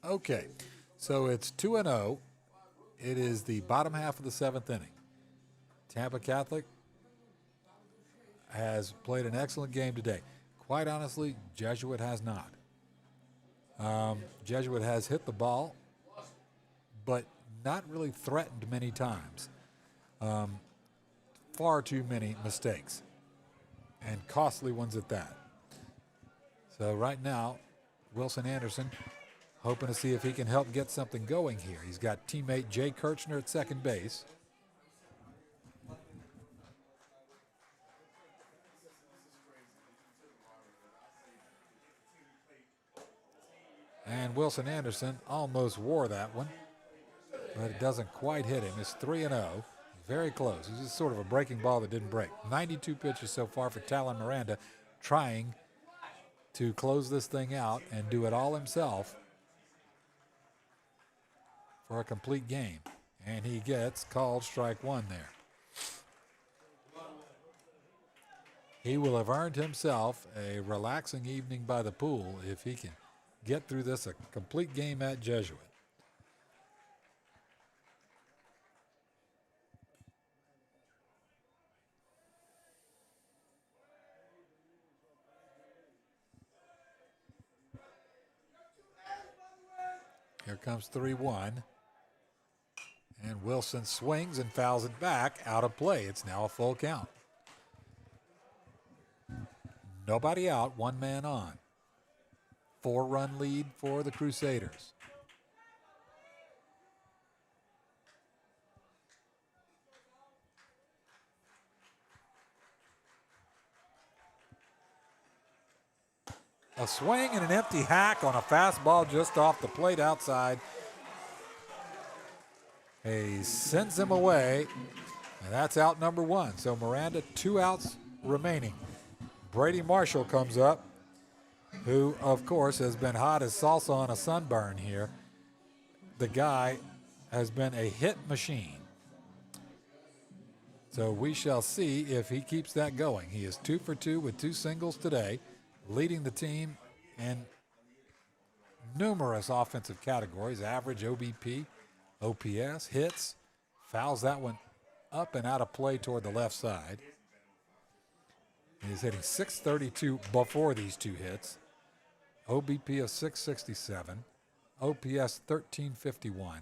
Okay, so it's 2-0. It is the bottom half of the 7th inning. Tampa Catholic has played an excellent game today. Quite honestly, Jesuit has not. Jesuit has hit the ball, but not really threatened many times. Far too many mistakes, and costly ones at that. So right now, Wilson Anderson hoping to see if he can help get something going here. He's got teammate Jay Kirchner at second base. And Wilson Anderson almost wore that one, but it doesn't quite hit him. It's 3-0, very close. It's just sort of a breaking ball that didn't break. 92 pitches so far for Talon Miranda, trying to close this thing out and do it all himself for a complete game. And he gets called strike 1 there. He will have earned himself a relaxing evening by the pool if he can get through this a complete game at Jesuit. Here comes 3-1. And Wilson swings and fouls it back out of play. It's now a full count. Nobody out, 1 man on. 4-run lead for the Crusaders. A swing and an empty hack on a fastball just off the plate outside. He sends him away, and that's out number 1. So Miranda, 2 outs remaining. Brady Marshall comes up, who, of course, has been hot as salsa on a sunburn here. The guy has been a hit machine. So we shall see if he keeps that going. He is 2 for 2 with 2 singles today, leading the team in numerous offensive categories: average, OBP, OPS, hits. Fouls that one up and out of play toward the left side. He's hitting .632 before these 2 hits. OBP of .667. OPS 1351.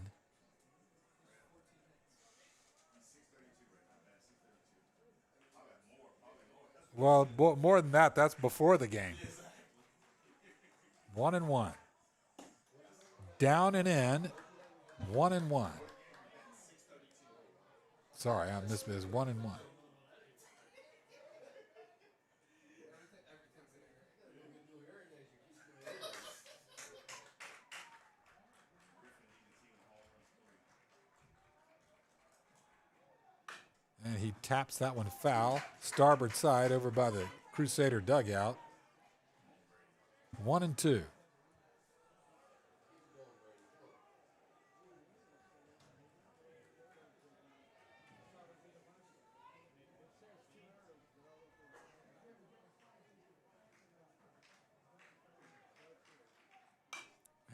Well, more than that, that's before the game. 1-1. Down and in, 1-1. Sorry, I missed this. 1-1. And he taps that one foul. Starboard side over by the Crusader dugout. 1-2.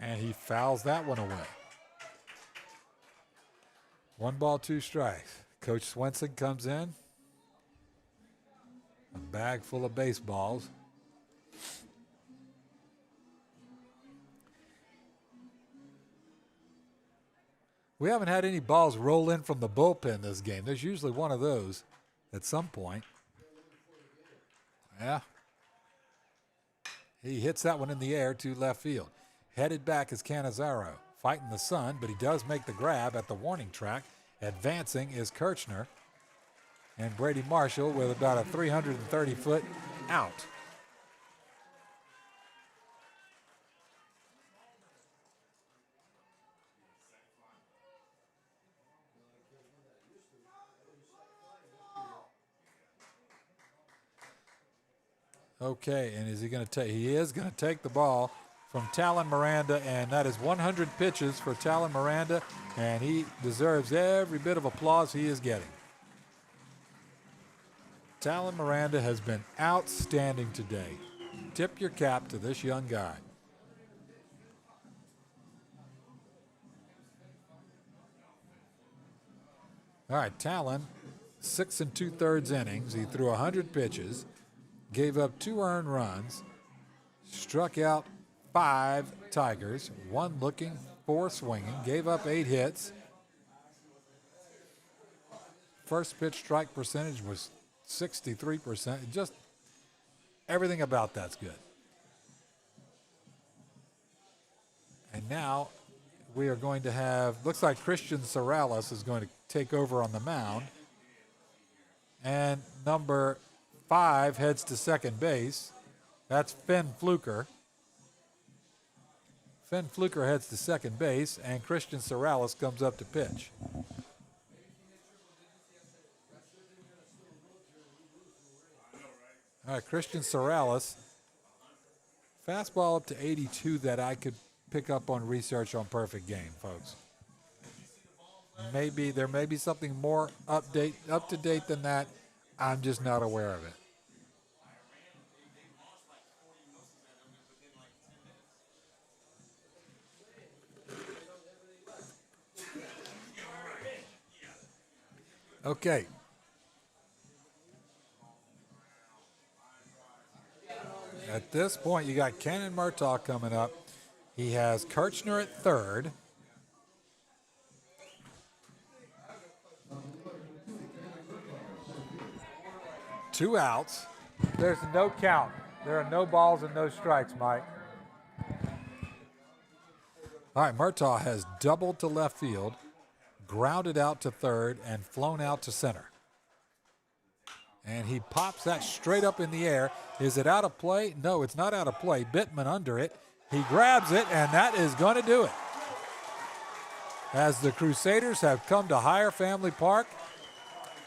And he fouls that one away. 1 ball, 2 strikes. Coach Swenson comes in. A bag full of baseballs. We haven't had any balls roll in from the bullpen this game. There's usually one of those at some point. Yeah. He hits that one in the air to left field. Headed back is Canizaro, fighting the sun, but he does make the grab at the warning track. Advancing is Kirchner. And Brady Marshall with about a 330-foot out. Okay, and is he going to take? He is going to take the ball from Talon Miranda, and that is 100 pitches for Talon Miranda, and he deserves every bit of applause he is getting. Talon Miranda has been outstanding today. Tip your cap to this young guy. All right, Talon, 6 2/3 innings. He threw 100 pitches, gave up 2 earned runs, struck out 5 Tigers, 1 looking, 4 swinging, gave up 8 hits. First pitch strike percentage was 63%. Just everything about that's good. And now we are going to have, looks like Christian Sorrellis is going to take over on the mound. And number 5 heads to second base. That's Finn Fluker. Finn Fluker heads to second base, and Christian Sorrellis comes up to pitch. All right, Christian Sorrellis. Fastball up to 82 that I could pick up on research on Perfect Game, folks. Maybe there may be something more up to date than that. I'm just not aware of it. Okay. At this point, you got Cannon Murtaugh coming up. He has Kirchner at third. Two outs. There's no count. There are no balls and no strikes, Mike. All right, Murtaugh has doubled to left field, grounded out to third, and flown out to center. And he pops that straight up in the air. Is it out of play? No, it's not out of play. Bittman under it. He grabs it, and that is going to do it. As the Crusaders have come to Hyer Family Park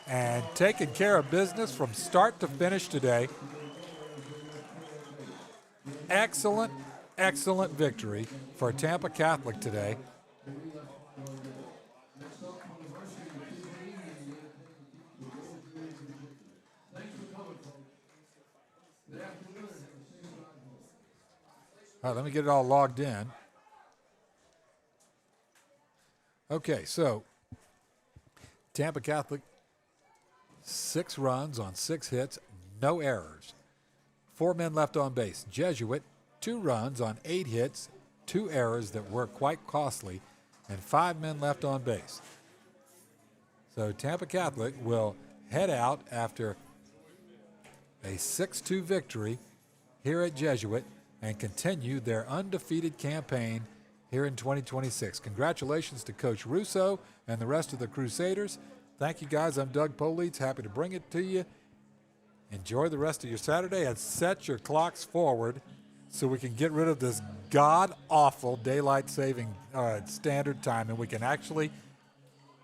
and taken care of business from start to finish today. Excellent, excellent victory for Tampa Catholic today. All right, let me get it all logged in. Okay, so Tampa Catholic, 6 runs on 6 hits, no errors. 4 men left on base. Jesuit, 2 runs on 8 hits, 2 errors that were quite costly, and 5 men left on base. So Tampa Catholic will head out after a 6-2 victory here at Jesuit and continue their undefeated campaign here in 2026. Congratulations to Coach Russo and the rest of the Crusaders. Thank you, guys. I'm Doug Polites, happy to bring it to you. Enjoy the rest of your Saturday and set your clocks forward so we can get rid of this god-awful daylight saving standard time, and we can actually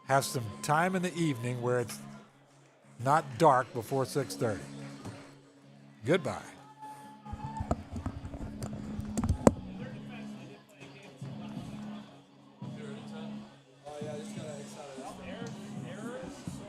have some time in the evening where it's not dark before 6:30. Goodbye.